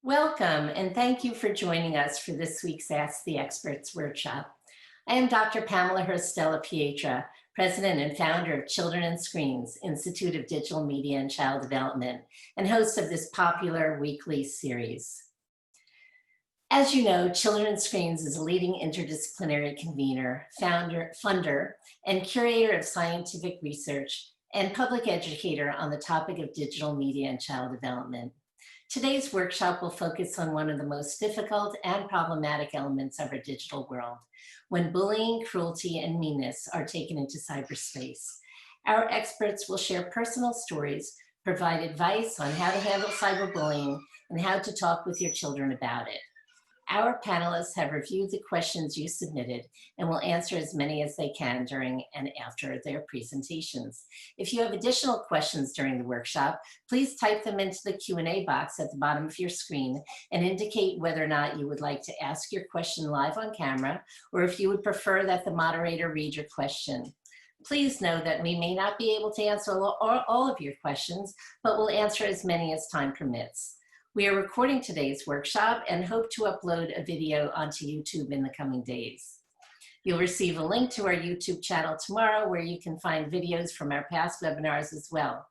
Welcome, and thank you for joining us for this week's Ask the Experts workshop. I am Dr. Pamela Hurstella Pietra, President and founder of Children and Screens, Institute of Digital Media and Child Development, and host of this popular weekly series. As you know, Children and Screens is a leading interdisciplinary convener, funder, and curator of scientific research and public educator on the topic of digital media and child development. Today's workshop will focus on one of the most difficult and problematic elements of our digital world, when bullying, cruelty, and meanness are taken into cyberspace. Our experts will share personal stories, provide advice on how to handle cyberbullying, and how to talk with your children about it. Our panelists have reviewed the questions you submitted and will answer as many as they can during and after their presentations. If you have additional questions during the workshop, please type them into the Q&A box at the bottom of your screen and indicate whether or not you would like to ask your question live on camera, or if you would prefer that the moderator read your question. Please know that we may not be able to answer all of your questions, but we'll answer as many as time permits. We are recording today's workshop and hope to upload a video onto YouTube in the coming days. You'll receive a link to our YouTube channel tomorrow where you can find videos from our past webinars as well.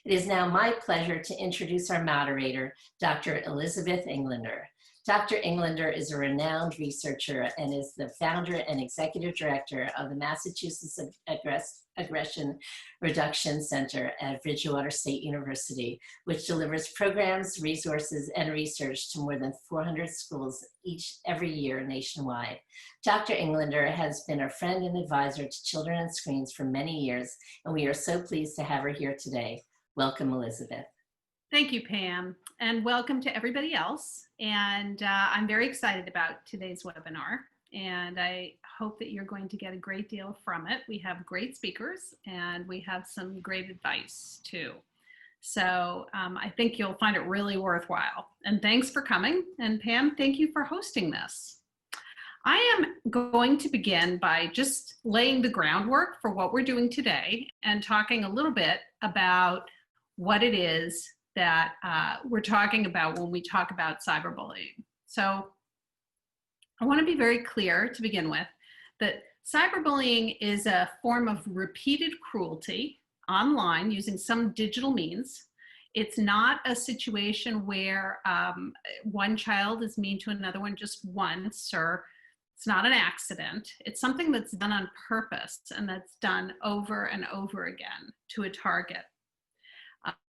It is now my pleasure to introduce our moderator, Dr. Elizabeth Englander. Dr. Englander is a renowned researcher and is the founder and executive director of the Massachusetts Aggression Reduction Center at Bridgewater State University, which delivers programs, resources, and research to more than 400 schools every year nationwide. Dr. Englander has been a friend and advisor to Children and Screens for many years, and we are so pleased to have her here today. Welcome, Elizabeth. Thank you, Pam, and welcome to everybody else. And I'm very excited about today's webinar, and I hope that you're going to get a great deal from it. We have great speakers, and we have some great advice too. So I think you'll find it really worthwhile. And thanks for coming. And Pam, thank you for hosting this. I am going to begin by just laying the groundwork for what we're doing today and talking a little bit about what it is that we're talking about when we talk about cyberbullying. So I want to be very clear to begin with that cyberbullying is a form of repeated cruelty online using some digital means. It's not a situation where one child is mean to another one just once, or it's not an accident. It's something that's done on purpose and that's done over and over again to a target.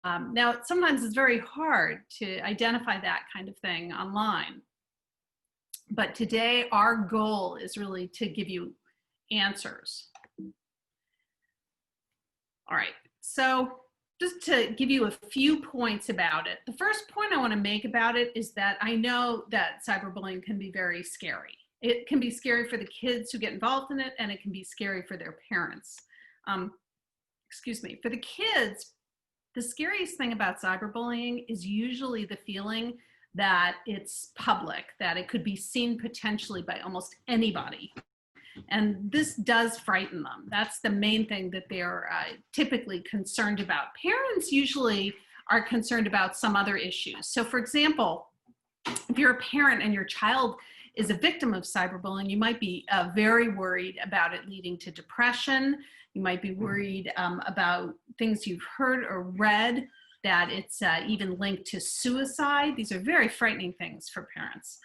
Now, sometimes it's very hard to identify that kind of thing online. But today, our goal is really to give you answers. All right, so just to give you a few points about it. The first point I want to make about it is that I know that cyberbullying can be very scary. It can be scary for the kids who get involved in it, and it can be scary for their parents. For the kids, the scariest thing about cyberbullying is usually the feeling that it's public, that it could be seen potentially by almost anybody. And this does frighten them. That's the main thing that they're typically concerned about. Parents usually are concerned about some other issues. So for example, if you're a parent and your child is a victim of cyberbullying, you might be very worried about it leading to depression. You might be worried about things you've heard or read, that it's even linked to suicide. These are very frightening things for parents.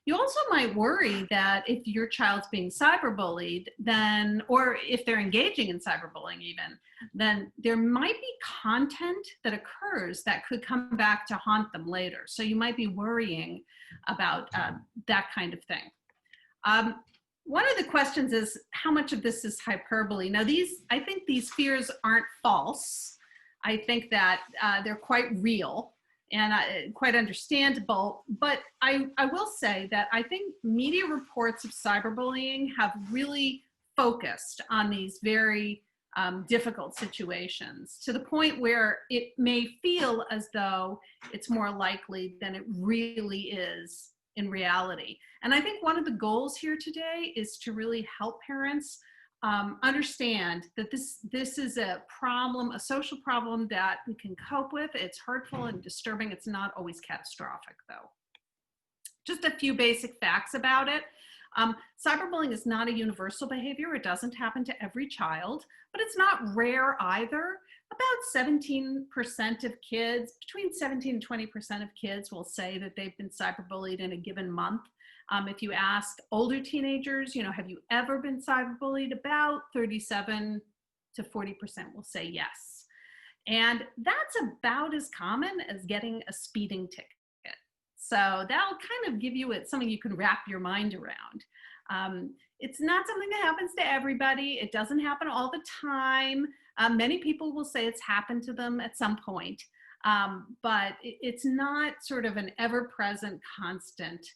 You also might worry that if your child's being cyberbullied, then, or if they're engaging in cyberbullying even, then there might be content that occurs that could come back to haunt them later. So you might be worrying about that kind of thing. One of the questions is how much of this is hyperbole? Now I think these fears aren't false. I think that they're quite real and quite understandable, but I will say that I think media reports of cyberbullying have really focused on these very difficult situations to the point where it may feel as though it's more likely than it really is in reality. And I think one of the goals here today is to really help parents understand that this is a problem, a social problem that we can cope with. It's hurtful and disturbing. It's not always catastrophic, though. Just a few basic facts about it. Cyberbullying is not a universal behavior. It doesn't happen to every child, but it's not rare either. About 17% of kids, between 17 and 20% of kids will say that they've been cyberbullied in a given month. If you ask older teenagers, have you ever been cyberbullied? About 37 to 40% will say yes. And that's about as common as getting a speeding ticket. So that'll kind of give you something you can wrap your mind around. It's not something that happens to everybody. It doesn't happen all the time. Many people will say it's happened to them at some point, but it's not sort of an ever-present, constant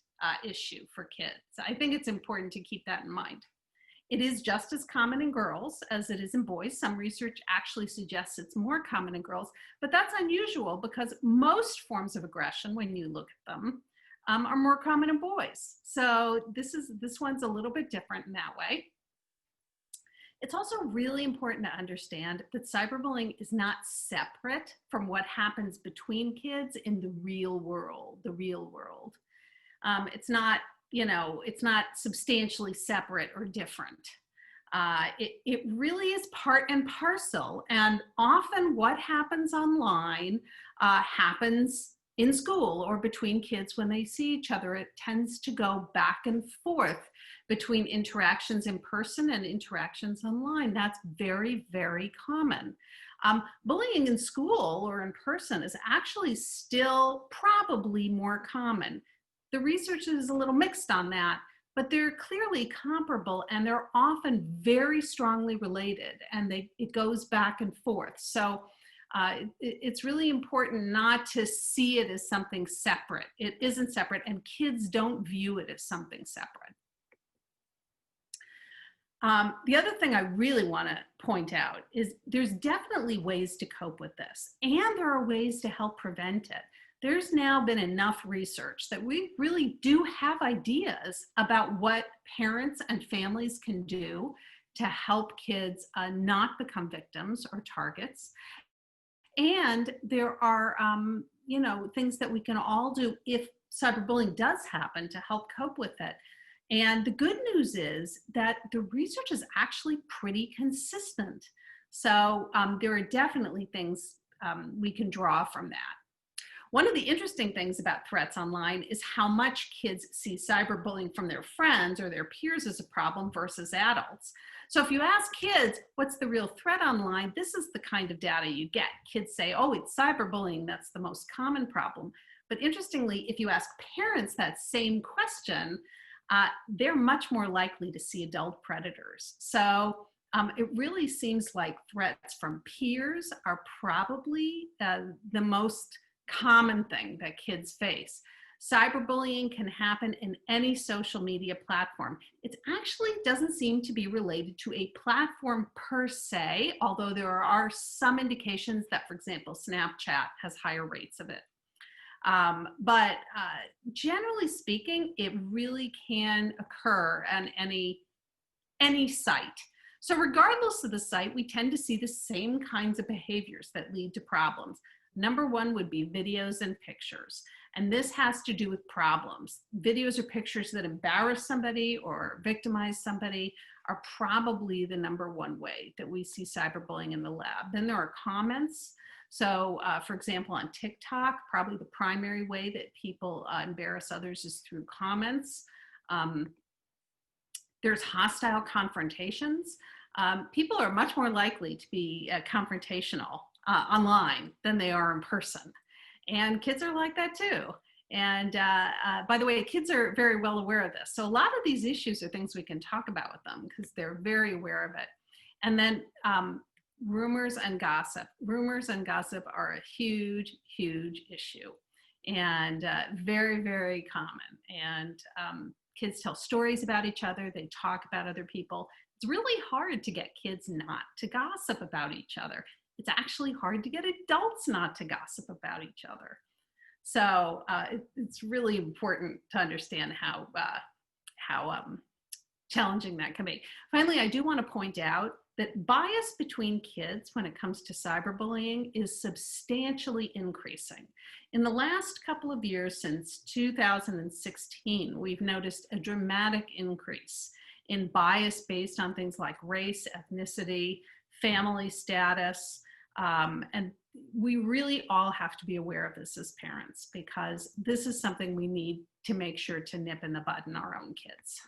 issue for kids. I think it's important to keep that in mind. It is just as common in girls as it is in boys. Some research actually suggests it's more common in girls, but that's unusual because most forms of aggression, when you look at them, are more common in boys. So this one's a little bit different in that way. It's also really important to understand that cyberbullying is not separate from what happens between kids in the real world. It's not, it's not substantially separate or different. It really is part and parcel. And often what happens online happens in school or between kids when they see each other. It tends to go back and forth between interactions in person and interactions online. That's very, very common. Bullying in school or in person is actually still probably more common. The research is a little mixed on that, but they're clearly comparable and they're often very strongly related, and it goes back and forth. So it's really important not to see it as something separate. It isn't separate, and kids don't view it as something separate. The other thing I really want to point out is there's definitely ways to cope with this, and there are ways to help prevent it. There's now been enough research that we really do have ideas about what parents and families can do to help kids not become victims or targets. And there are, things that we can all do if cyberbullying does happen to help cope with it. And the good news is that the research is actually pretty consistent. So there are definitely things we can draw from that. One of the interesting things about threats online is how much kids see cyberbullying from their friends or their peers as a problem versus adults. So if you ask kids, what's the real threat online? This is the kind of data you get. Kids say, oh, it's cyberbullying. That's the most common problem. But interestingly, if you ask parents that same question, they're much more likely to see adult predators. So it really seems like threats from peers are probably the most common thing that kids face. Cyberbullying can happen in any social media platform. It actually doesn't seem to be related to a platform per se, although there are some indications that, for example, Snapchat has higher rates of it. But generally speaking, it really can occur on any site. So regardless of the site, we tend to see the same kinds of behaviors that lead to problems. Number one would be videos and pictures. And this has to do with problems. Videos or pictures that embarrass somebody or victimize somebody are probably the number one way that we see cyberbullying in the lab. Then there are comments. So for example, on TikTok, probably the primary way that people embarrass others is through comments. There's hostile confrontations. People are much more likely to be confrontational online than they are in person. And kids are like that too. And by the way, kids are very well aware of this. So a lot of these issues are things we can talk about with them because they're very aware of it. And then rumors and gossip. Rumors and gossip are a huge, huge issue and very, very common. And kids tell stories about each other. They talk about other people. It's really hard to get kids not to gossip about each other. It's actually hard to get adults not to gossip about each other. So it's really important to understand how challenging that can be. Finally, I do want to point out that bias between kids when it comes to cyberbullying is substantially increasing. In the last couple of years, since 2016, we've noticed a dramatic increase in bias based on things like race, ethnicity, family status, and we really all have to be aware of this as parents, because this is something we need to make sure to nip in the bud in our own kids.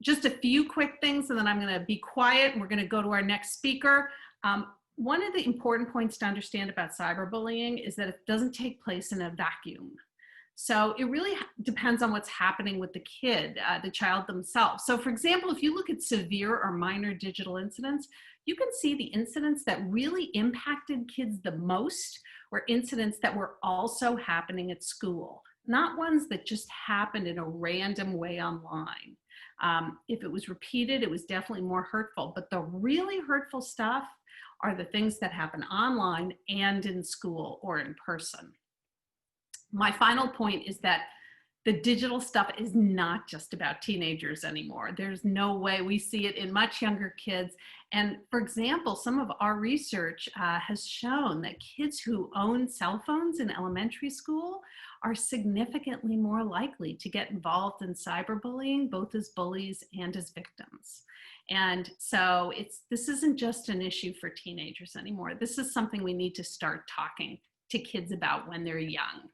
Just a few quick things, and then I'm going to be quiet and we're going to go to our next speaker. One of the important points to understand about cyberbullying is that it doesn't take place in a vacuum. So it really depends on what's happening with the kid, the child themselves. So for example, if you look at severe or minor digital incidents, you can see the incidents that really impacted kids the most were incidents that were also happening at school, not ones that just happened in a random way online. If it was repeated, it was definitely more hurtful, but the really hurtful stuff are the things that happen online and in school or in person. My final point is that the digital stuff is not just about teenagers anymore. There's no way. We see it in much younger kids. And for example, some of our research has shown that kids who own cell phones in elementary school are significantly more likely to get involved in cyberbullying, both as bullies and as victims. And so this isn't just an issue for teenagers anymore. This is something we need to start talking to kids about when they're young.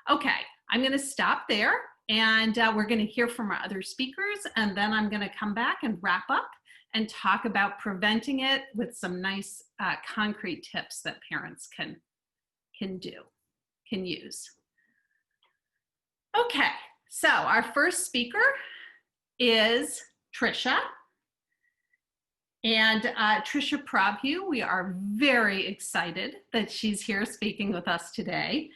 Okay, I'm going to stop there, and we're going to hear from our other speakers, and then I'm going to come back and wrap up and talk about preventing it with some nice concrete tips that parents can use. Okay, so our first speaker is Trisha. And Trisha Prabhu, we are very excited that she's here speaking with us today.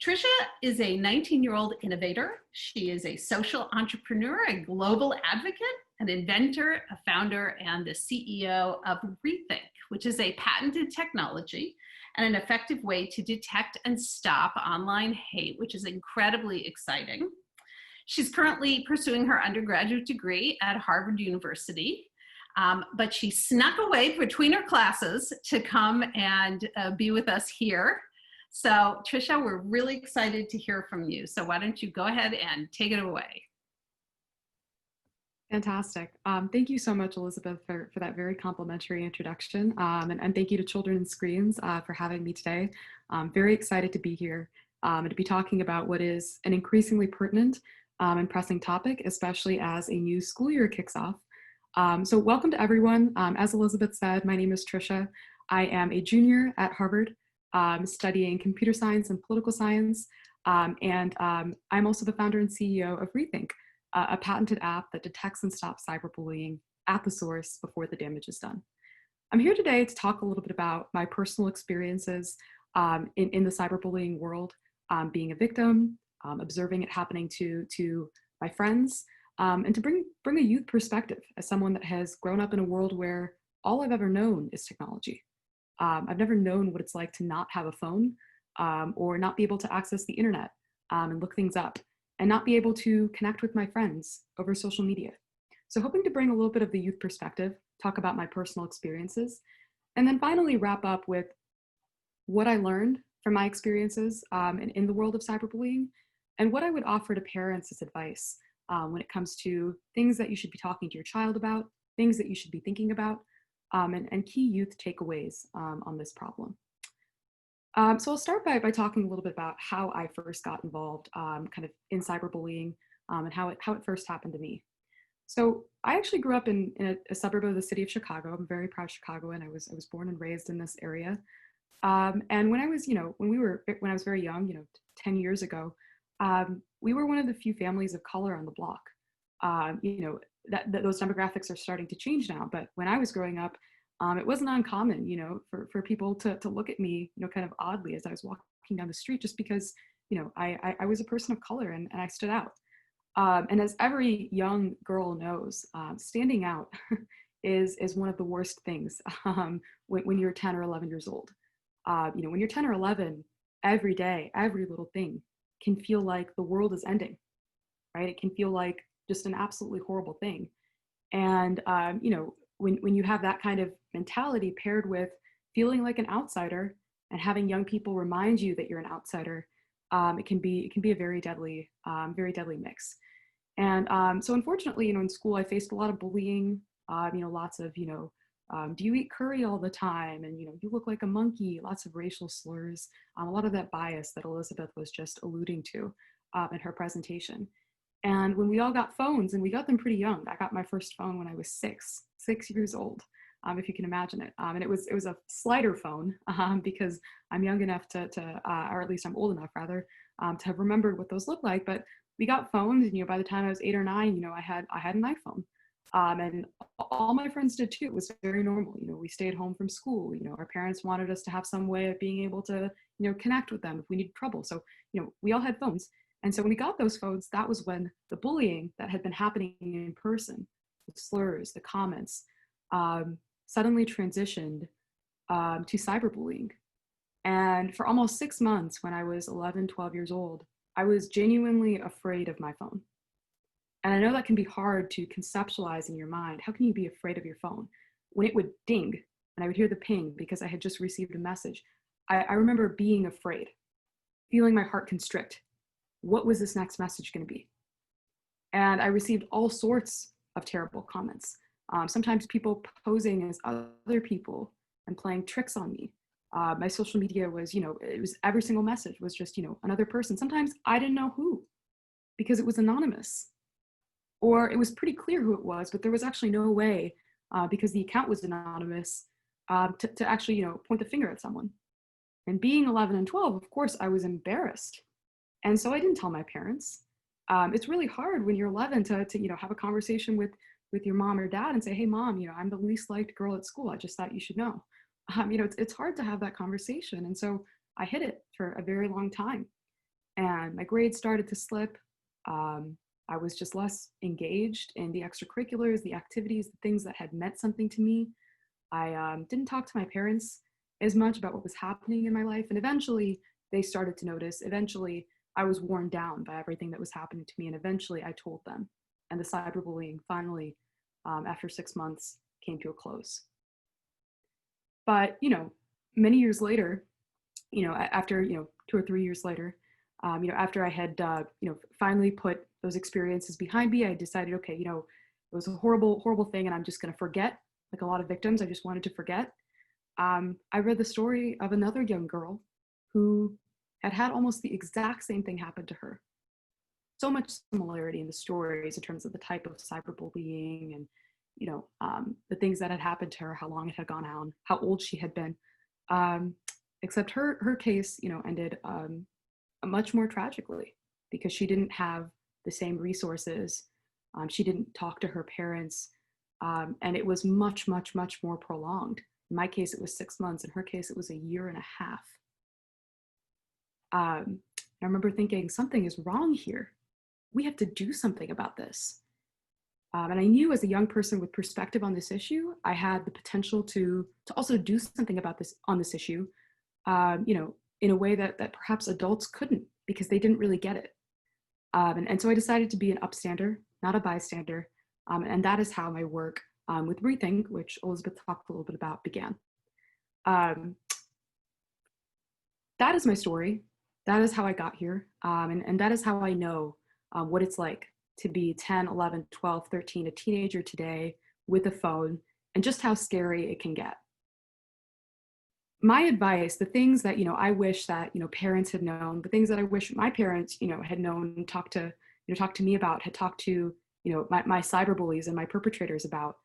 Trisha is a 19-year-old innovator. She is a social entrepreneur, a global advocate, an inventor, a founder, and the CEO of Rethink, which is a patented technology and an effective way to detect and stop online hate, which is incredibly exciting. She's currently pursuing her undergraduate degree at Harvard University. But she snuck away between her classes to come and be with us here. So Trisha, we're really excited to hear from you. So why don't you go ahead and take it away. Fantastic. Thank you so much, Elizabeth, for that very complimentary introduction. And thank you to Children and Screens for having me today. I'm very excited to be here and to be talking about what is an increasingly pertinent and pressing topic, especially as a new school year kicks off. So welcome to everyone. As Elizabeth said, my name is Trisha. I am a junior at Harvard studying computer science and political science. And I'm also the founder and CEO of Rethink, a patented app that detects and stops cyberbullying at the source before the damage is done. I'm here today to talk a little bit about my personal experiences in the cyberbullying world, being a victim, observing it happening to my friends, and to bring a youth perspective as someone that has grown up in a world where all I've ever known is technology. I've never known what it's like to not have a phone or not be able to access the internet and look things up and not be able to connect with my friends over social media. So hoping to bring a little bit of the youth perspective, talk about my personal experiences, and then finally wrap up with what I learned from my experiences in the world of cyberbullying and what I would offer to parents as advice when it comes to things that you should be talking to your child about, things that you should be thinking about, and key youth takeaways on this problem. So I'll start by talking a little bit about how I first got involved kind of in cyberbullying and how it first happened to me. So I actually grew up in a suburb of the city of Chicago. I'm a very proud Chicagoan. I was born and raised in this area. And when I was, when I was very young, 10 years ago, we were one of the few families of color on the block. That those demographics are starting to change now. But when I was growing up, it wasn't uncommon, for people to look at me, kind of oddly as I was walking down the street, just because, I was a person of color and I stood out. And as every young girl knows, standing out is one of the worst things when you're 10 or 11 years old. When you're 10 or 11, every day, every little thing can feel like the world is ending, right? It can feel like just an absolutely horrible thing. And, when you have that kind of mentality paired with feeling like an outsider and having young people remind you that you're an outsider, it can be a very deadly mix. And so unfortunately, in school, I faced a lot of bullying, lots of, do you eat curry all the time? And, you look like a monkey, lots of racial slurs, a lot of that bias that Elizabeth was just alluding to in her presentation. And when we all got phones, and we got them pretty young, I got my first phone when I was 6 years old, if you can imagine it. And it was a slider phone because I'm young enough or at least I'm old enough rather, to have remembered what those looked like. But we got phones, and by the time I was 8 or 9, I had an iPhone, and all my friends did too. It was very normal. We stayed home from school. Our parents wanted us to have some way of being able to connect with them if we needed trouble. So we all had phones. And so when we got those phones, that was when the bullying that had been happening in person, the slurs, the comments, suddenly transitioned to cyberbullying. And for almost 6 months, when I was 11, 12 years old, I was genuinely afraid of my phone. And I know that can be hard to conceptualize in your mind. How can you be afraid of your phone? When it would ding and I would hear the ping because I had just received a message, I remember being afraid, feeling my heart constrict. What was this next message going to be? And I received all sorts of terrible comments. Sometimes people posing as other people and playing tricks on me. My social media was, it was every single message was just, another person. Sometimes I didn't know who because it was anonymous. Or it was pretty clear who it was, but there was actually no way, because the account was anonymous, to actually, point the finger at someone. And being 11 and 12, of course, I was embarrassed. And so I didn't tell my parents. It's really hard when you're 11 to have a conversation with your mom or dad and say, hey, mom, I'm the least liked girl at school. I just thought you should know. It's hard to have that conversation. And so I hid it for a very long time. And my grades started to slip. I was just less engaged in the extracurriculars, the activities, the things that had meant something to me. I didn't talk to my parents as much about what was happening in my life. And eventually they started to notice. Eventually I was worn down by everything that was happening to me. And eventually I told them. And the cyberbullying finally, after 6 months, came to a close. But, many years later, after, 2 or 3 years later, after I had, finally put those experiences behind me, I decided, okay, it was a horrible, horrible thing, and I'm just going to forget. Like a lot of victims, I just wanted to forget. I read the story of another young girl who had almost the exact same thing happen to her. So much similarity in the stories in terms of the type of cyberbullying and, the things that had happened to her, how long it had gone on, how old she had been. Except her case, ended much more tragically because she didn't have the same resources. She didn't talk to her parents. And it was much, much, much more prolonged. In my case, it was 6 months. In her case, it was 1.5 years. I remember thinking, something is wrong here. We have to do something about this. And I knew as a young person with perspective on this issue, I had the potential to also do something about this on this issue, in a way that perhaps adults couldn't because they didn't really get it. And so I decided to be an upstander, not a bystander. And that is how my work with Rethink, which Elizabeth talked a little bit about, began. That is my story. That is how I got here. And that is how I know what it's like to be 10, 11, 12, 13, a teenager today with a phone, and just how scary it can get. My advice, the things that, I wish that, parents had known, the things that I wish my parents, had known, talked to me about, had talked to, my cyberbullies and my perpetrators about.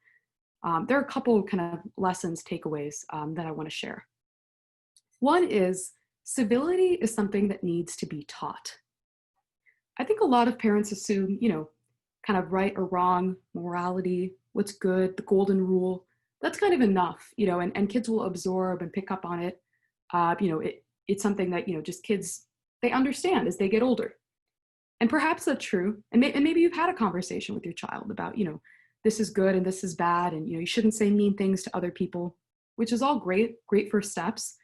There are a couple kind of lessons, takeaways that I want to share. One is civility is something that needs to be taught. I think a lot of parents assume, kind of right or wrong, morality, what's good, the golden rule. That's kind of enough, and kids will absorb and pick up on it. It's something that, just kids, they understand as they get older. And perhaps that's true. And maybe you've had a conversation with your child about, this is good and this is bad. And, you shouldn't say mean things to other people, which is all great first steps.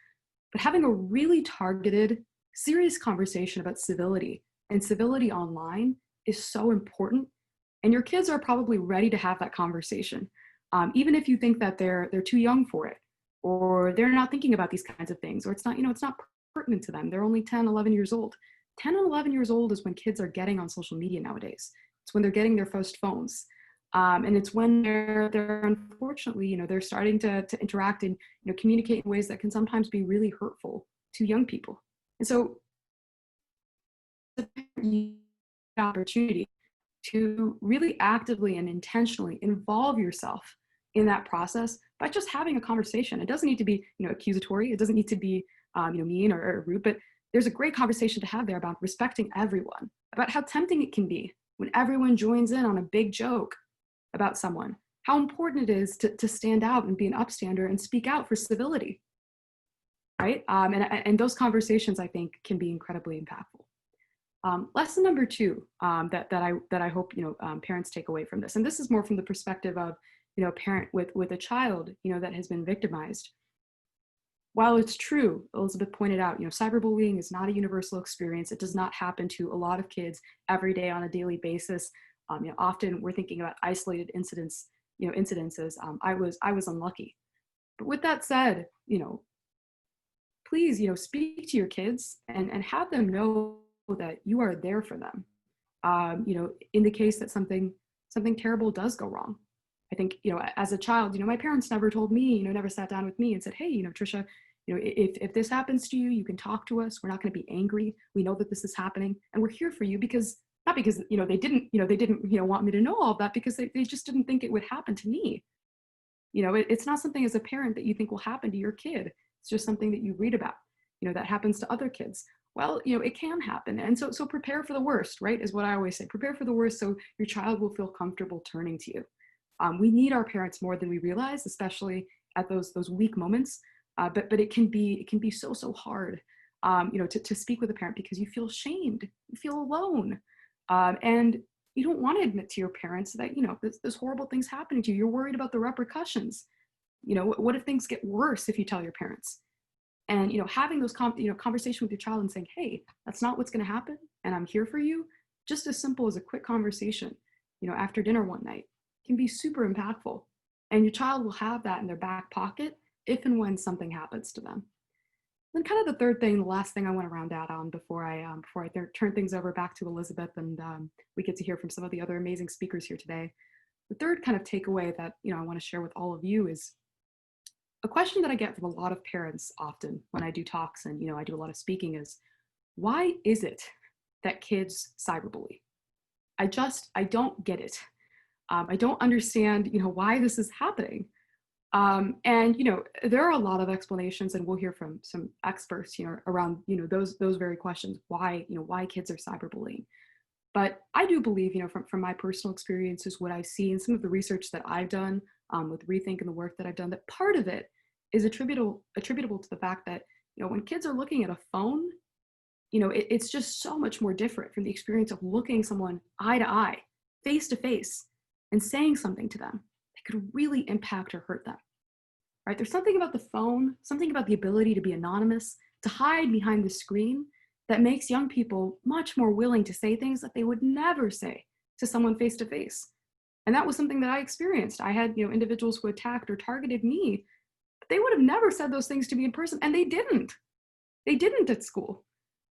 But having a really targeted, serious conversation about civility and civility online is so important. And your kids are probably ready to have that conversation. Even if you think that they're too young for it, or they're not thinking about these kinds of things, or it's not, it's not pertinent to them. They're only 10, 11 years old. 10 and 11 years old is when kids are getting on social media nowadays. It's when they're getting their first phones. And it's when they're unfortunately, they're starting to interact and, communicate in ways that can sometimes be really hurtful to young people. And so the opportunity to really actively and intentionally involve yourself in that process by just having a conversation. It doesn't need to be, accusatory. It doesn't need to be, mean or rude, but there's a great conversation to have there about respecting everyone, about how tempting it can be when everyone joins in on a big joke about someone, how important it is to stand out and be an upstander and speak out for civility, right? And those conversations, I think, can be incredibly impactful. Lesson number 2 that I hope parents take away from this, and this is more from the perspective of a parent with a child that has been victimized. While it's true, Elizabeth pointed out, cyberbullying is not a universal experience. It does not happen to a lot of kids every day on a daily basis. Often we're thinking about isolated incidences. I was unlucky, but with that said, please, speak to your kids and have them know that you are there for them. In the case that something terrible does go wrong. I think, as a child, my parents never told me, never sat down with me and said, hey, Trisha, if this happens to you, you can talk to us. We're not going to be angry. We know that this is happening and we're here for you not because, they didn't want me to know all of that, because they just didn't think it would happen to me. It's not something as a parent that you think will happen to your kid. It's just something that you read about, that happens to other kids. Well, it can happen. And so prepare for the worst, right? Is what I always say. Prepare for the worst so your child will feel comfortable turning to you. We need our parents more than we realize, especially at those weak moments. But it can be so hard, to speak with a parent because you feel shamed, you feel alone, and you don't want to admit to your parents that this horrible thing's happening to you. You're worried about the repercussions. What if things get worse if you tell your parents? And having those conversation with your child and saying, hey, that's not what's going to happen, and I'm here for you. Just as simple as a quick conversation, after dinner one night, can be super impactful, and your child will have that in their back pocket if and when something happens to them. Then kind of the third thing, the last thing I want to round out on before I turn things over back to Elizabeth and we get to hear from some of the other amazing speakers here today. The third kind of takeaway that I want to share with all of you is a question that I get from a lot of parents often when I do talks and I do a lot of speaking is, why is it that kids cyberbully? I don't get it. I don't understand why this is happening. And there are a lot of explanations, and we'll hear from some experts around those very questions, why kids are cyberbullying. But I do believe from my personal experiences, what I've seen, some of the research that I've done with Rethink and the work that I've done, that part of it is attributable to the fact that when kids are looking at a phone, it's just so much more different from the experience of looking someone eye to eye, face to face, and saying something to them that could really impact or hurt them. Right? There's something about the phone, something about the ability to be anonymous, to hide behind the screen, that makes young people much more willing to say things that they would never say to someone face to face. And that was something that I experienced. I had individuals who attacked or targeted me, but they would have never said those things to me in person, and they didn't. They didn't at school.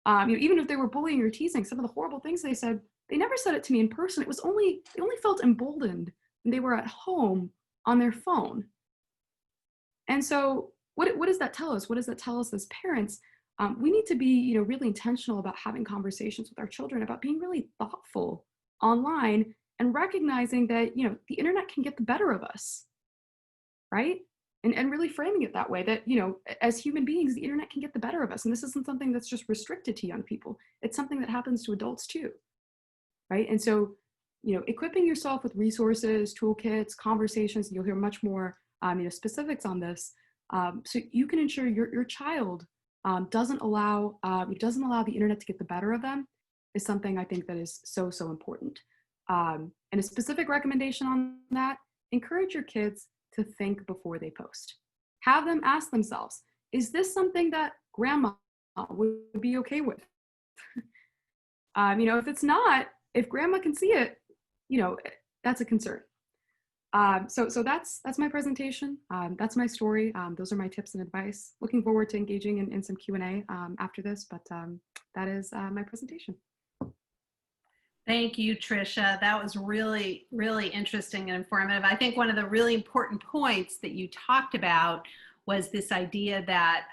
Even if they were bullying or teasing, some of the horrible things they said, they never said it to me in person. They only felt emboldened when they were at home on their phone. And so what does that tell us? What does that tell us as parents? We need to be really intentional about having conversations with our children, about being really thoughtful online and recognizing that the internet can get the better of us, right? And really framing it that way, that as human beings, the internet can get the better of us. And this isn't something that's just restricted to young people. It's something that happens to adults too, right? And so equipping yourself with resources, toolkits, conversations, and you'll hear much more specifics on this, so you can ensure your child doesn't allow the internet to get the better of them, is something I think that is so important. And a specific recommendation on that: encourage your kids to think before they post. Have them ask themselves, is this something that grandma would be okay with? If it's not, if grandma can see it, that's a concern. So that's my presentation. That's my story. Those are my tips and advice. Looking forward to engaging in some Q&A after this, but that is my presentation. Thank you, Tricia. That was really, really interesting and informative. I think one of the really important points that you talked about was this idea that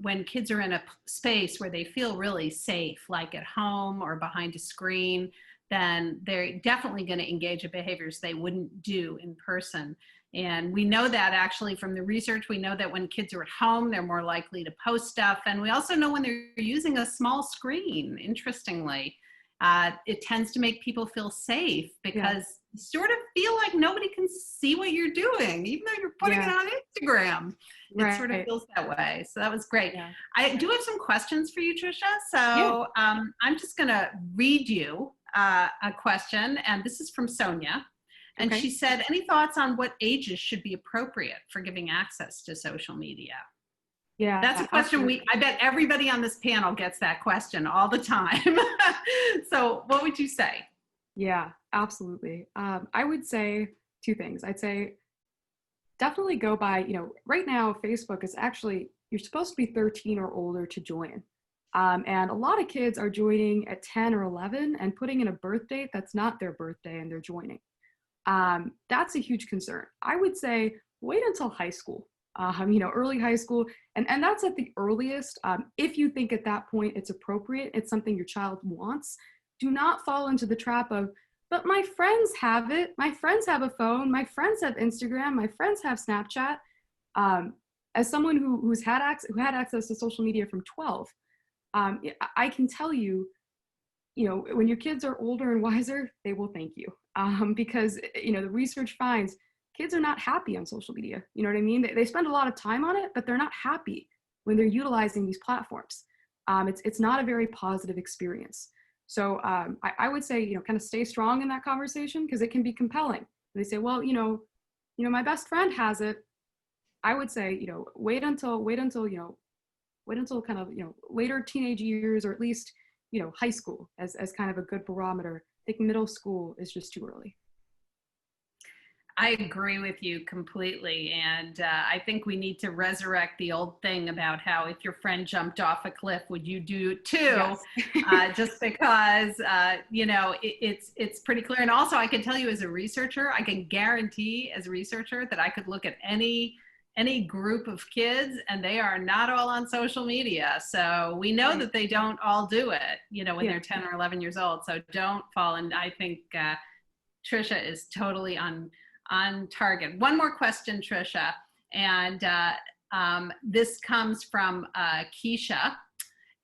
when kids are in a space where they feel really safe, like at home or behind a screen, then they're definitely going to engage in behaviors they wouldn't do in person. And we know that actually from the research. We know that when kids are at home, they're more likely to post stuff. And we also know when they're using a small screen, interestingly, it tends to make people feel safe because you sort of feel like nobody can see what you're doing, even though you're putting it on Instagram. It sort of feels that way. So that was great. Yeah. I do have some questions for you, Tricia. So I'm just going to read you a question, and this is from Sonia. And she said, any thoughts on what ages should be appropriate for giving access to social media? Yeah, that's a question absolutely. I bet everybody on this panel gets that question all the time. So what would you say? Yeah, absolutely. I would say two things. I'd say definitely go by, right now Facebook is actually, you're supposed to be 13 or older to join. And a lot of kids are joining at 10 or 11 and putting in a birth date that's not their birthday and they're joining. That's a huge concern. I would say wait until high school. Early high school, and that's at the earliest. If you think at that point it's appropriate, it's something your child wants, do not fall into the trap of, but my friends have it, my friends have a phone, my friends have Instagram, my friends have Snapchat. As someone who had access to social media from 12, I can tell you, when your kids are older and wiser, they will thank you, because the research finds kids are not happy on social media. You know what I mean? They spend a lot of time on it, but they're not happy when they're utilizing these platforms. It's not a very positive experience. So I would say, kind of stay strong in that conversation because it can be compelling. And they say, well, my best friend has it. I would say, wait until kind of, later teenage years, or at least, high school as kind of a good barometer. I think middle school is just too early. I agree with you completely. And I think we need to resurrect the old thing about how if your friend jumped off a cliff, would you do it too? Yes. Just because, it's pretty clear. And also I can tell you as a researcher, I can guarantee as a researcher that I could look at any group of kids and they are not all on social media. So we know that they don't all do it, when they're 10 or 11 years old. So don't fall. And I think Tricia is totally on target. One more question, Tricia, and this comes from Keisha.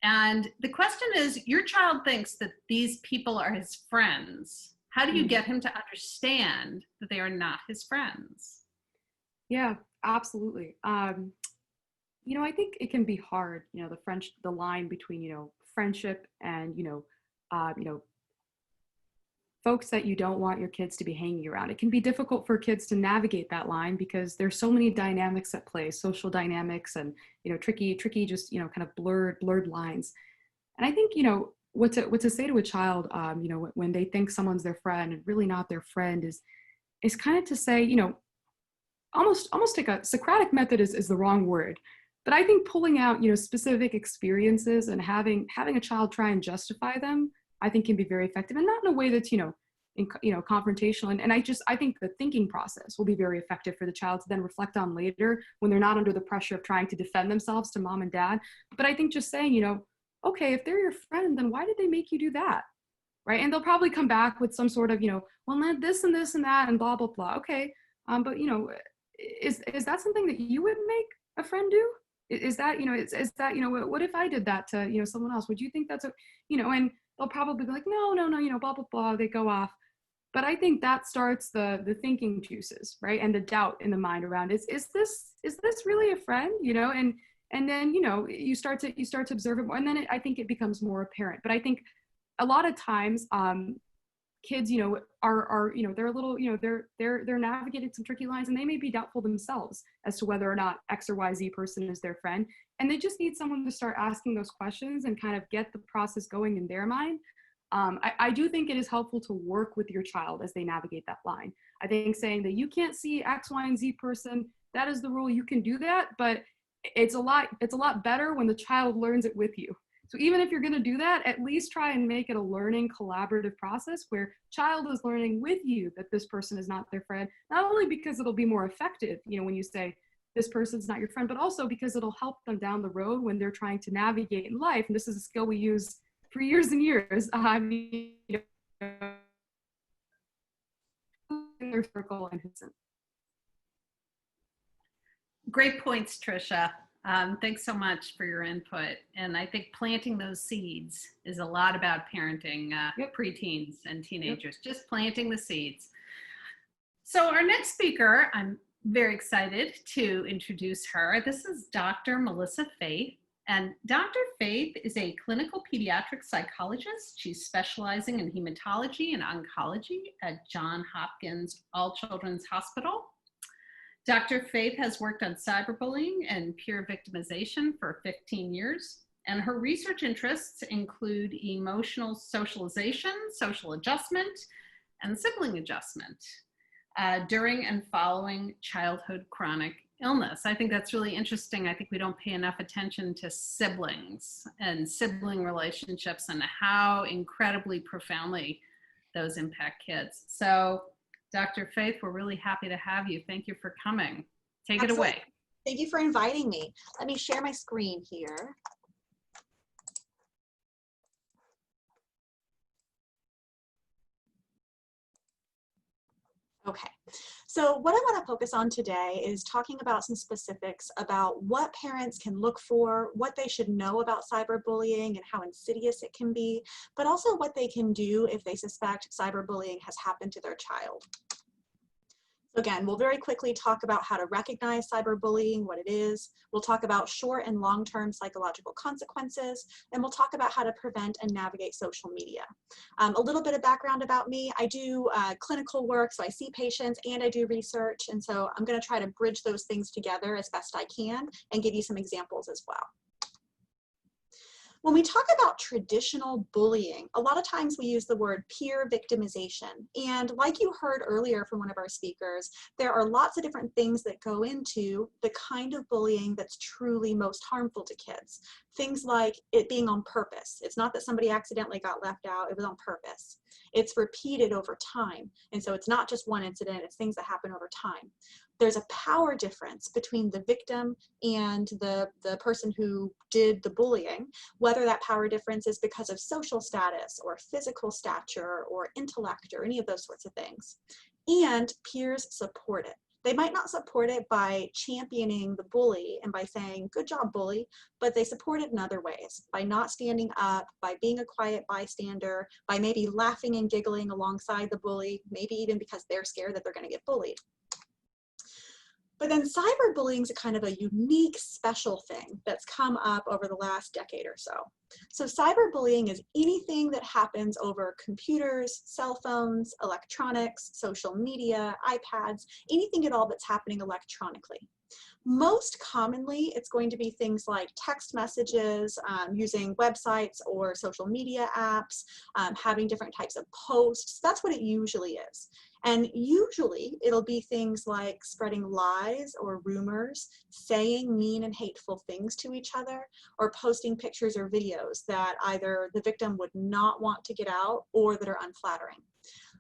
And the question is, your child thinks that these people are his friends. How do you get him to understand that they are not his friends? Yeah, absolutely. I think it can be hard, the line between, friendship and, folks that you don't want your kids to be hanging around. It can be difficult for kids to navigate that line because there's so many dynamics at play, social dynamics and, tricky, just, kind of blurred lines. And I think, what to say to a child, when they think someone's their friend and really not their friend is kind of to say, almost like a Socratic method is the wrong word. But I think pulling out, specific experiences and having a child try and justify them, I think can be very effective, and not in a way that's, confrontational. And I think the thinking process will be very effective for the child to then reflect on later when they're not under the pressure of trying to defend themselves to mom and dad. But I think just saying, okay, if they're your friend, then why did they make you do that? Right. And they'll probably come back with some sort of, well, this and this and that and blah, blah, blah. Okay. But, is that something that you would make a friend do? Is that, is that, what if I did that to, someone else? Would you think that's and they'll probably be like, no, blah, blah, blah. They go off. But I think that starts the thinking juices, right? And the doubt in the mind around is this really a friend? And then, you start to observe it more. And then I think it becomes more apparent. But I think a lot of times, kids, are they're a little, they're navigating some tricky lines, and they may be doubtful themselves as to whether or not X or Y, Z person is their friend. And they just need someone to start asking those questions and kind of get the process going in their mind. I do think it is helpful to work with your child as they navigate that line. I think saying that you can't see X, Y, and Z person, that is the rule, you can do that, but it's a lot better when the child learns it with you. So even if you're going to do that, at least try and make it a learning collaborative process where child is learning with you that this person is not their friend, not only because it'll be more effective, you know, when you say this person's not your friend, but also because it'll help them down the road when they're trying to navigate in life. And this is a skill we use for years and years. In their circle and Great points, Tricia. Thanks so much for your input. And I think planting those seeds is a lot about parenting preteens and teenagers, just planting the seeds. So our next speaker, I'm very excited to introduce her. This is Dr. Melissa Faith. And Dr. Faith is a clinical pediatric psychologist. She's specializing in hematology and oncology at Johns Hopkins All Children's Hospital. Dr. Faith has worked on cyberbullying and peer victimization for 15 years, and her research interests include emotional socialization, social adjustment, and sibling adjustment during and following childhood chronic illness. I think that's really interesting. I think we don't pay enough attention to siblings and sibling relationships and how incredibly profoundly those impact kids. So Dr. Faith, we're really happy to have you. Thank you for coming. Take Absolutely. it away. Thank you for inviting me. Let me share my screen here. Okay, so what I want to focus on today is talking about some specifics about what parents can look for, what they should know about cyberbullying and how insidious it can be, but also what they can do if they suspect cyberbullying has happened to their child. Again, we'll very quickly talk about how to recognize cyberbullying, what it is. We'll talk about short and long-term psychological consequences, and we'll talk about how to prevent and navigate social media. A little bit of background about me. I do clinical work, so I see patients and I do research, and so I'm going to try to bridge those things together as best I can and give you some examples as well. When we talk about traditional bullying, a lot of times we use the word peer victimization. And like you heard earlier from one of our speakers, there are lots of different things that go into the kind of bullying that's truly most harmful to kids. Things like it being on purpose. It's not that somebody accidentally got left out, it was on purpose. It's repeated over time. And so it's not just one incident, it's things that happen over time. There's a power difference between the victim and the person who did the bullying, whether that power difference is because of social status or physical stature or intellect or any of those sorts of things. And peers support it. They might not support it by championing the bully and by saying, good job, bully, but they support it in other ways, by not standing up, by being a quiet bystander, by maybe laughing and giggling alongside the bully, maybe even because they're scared that they're going to get bullied. But then cyberbullying is a kind of a unique, special thing that's come up over the last decade or so. So cyberbullying is anything that happens over computers, cell phones, electronics, social media, iPads, anything at all that's happening electronically. Most commonly, it's going to be things like text messages, using websites or social media apps, having different types of posts. That's what it usually is. And usually it'll be things like spreading lies or rumors, saying mean and hateful things to each other, or posting pictures or videos that either the victim would not want to get out or that are unflattering.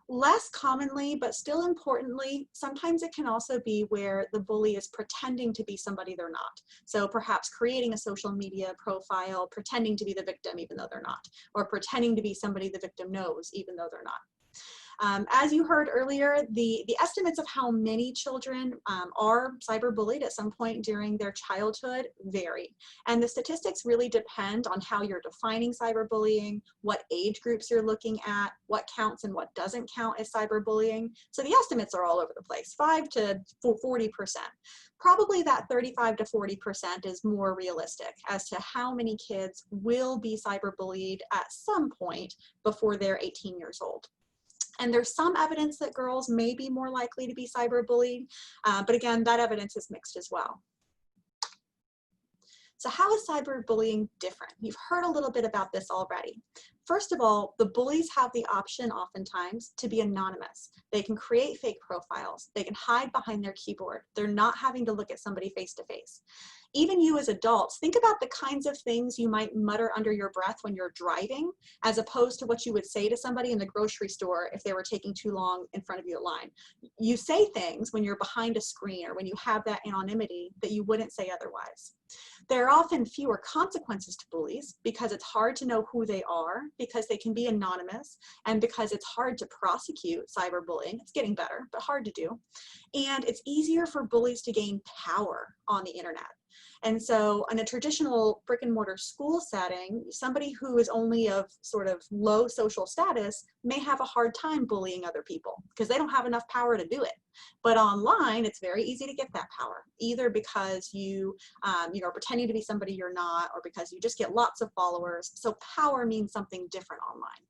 Less commonly, but still importantly, sometimes it can also be where the bully is pretending to be somebody they're not. So perhaps creating a social media profile, pretending to be the victim even though they're not, or pretending to be somebody the victim knows even though they're not. As you heard earlier, the estimates of how many children are cyberbullied at some point during their childhood vary. And the statistics really depend on how you're defining cyberbullying, what age groups you're looking at, what counts and what doesn't count as cyberbullying. So the estimates are all over the place, 5 to 40%. Probably that 35 to 40% is more realistic as to how many kids will be cyberbullied at some point before they're 18 years old. And there's some evidence that girls may be more likely to be cyberbullied, but again, that evidence is mixed as well. So how is cyberbullying different? You've heard a little bit about this already. First of all, the bullies have the option oftentimes to be anonymous. They can create fake profiles. They can hide behind their keyboard. They're not having to look at somebody face to face. Even you as adults, think about the kinds of things you might mutter under your breath when you're driving, as opposed to what you would say to somebody in the grocery store if they were taking too long in front of you at line. You say things when you're behind a screen or when you have that anonymity that you wouldn't say otherwise. There are often fewer consequences to bullies because it's hard to know who they are, because they can be anonymous, and because it's hard to prosecute cyberbullying. It's getting better, but hard to do. And it's easier for bullies to gain power on the internet. And so in a traditional brick and mortar school setting, somebody who is only of sort of low social status may have a hard time bullying other people because they don't have enough power to do it. But online, it's very easy to get that power, either because you are pretending to be somebody you're not, or because you just get lots of followers. So power means something different online.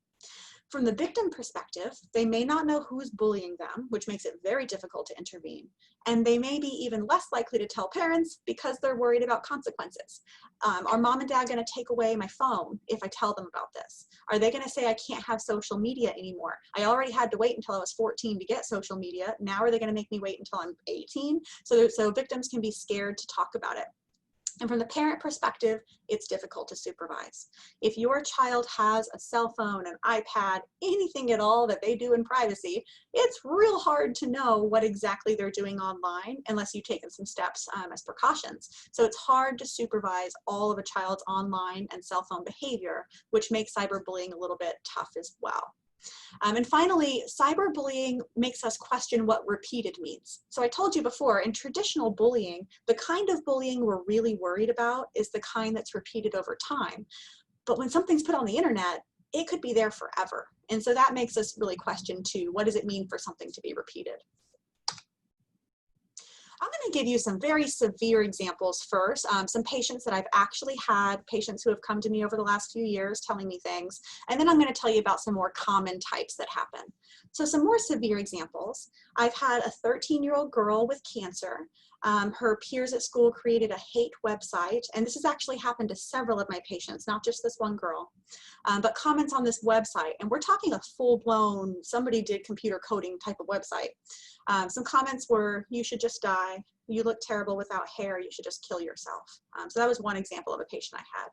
From the victim perspective, they may not know who's bullying them, which makes it very difficult to intervene. And they may be even less likely to tell parents because they're worried about consequences. Are mom and dad going to take away my phone if I tell them about this? Are they going to say I can't have social media anymore? I already had to wait until I was 14 to get social media. Now are they going to make me wait until I'm 18? So victims can be scared to talk about it. And from the parent perspective, it's difficult to supervise. If your child has a cell phone, an iPad, anything at all that they do in privacy, it's real hard to know what exactly they're doing online unless you've taken some steps as precautions. So it's hard to supervise all of a child's online and cell phone behavior, which makes cyberbullying a little bit tough as well. And finally, cyberbullying makes us question what repeated means. So I told you before, in traditional bullying, the kind of bullying we're really worried about is the kind that's repeated over time. But when something's put on the internet, it could be there forever. And so that makes us really question too, what does it mean for something to be repeated? I'm going to give you some very severe examples first, some patients that I've actually had, patients who have come to me over the last few years telling me things, and then I'm going to tell you about some more common types that happen. So some more severe examples. I've had a 13-year-old girl with cancer. Her peers at school created a hate website, and this has actually happened to several of my patients, not just this one girl, but comments on this website, and we're talking a full-blown, somebody did computer coding type of website. Some comments were, you should just die, you look terrible without hair, you should just kill yourself. So that was one example of a patient I had.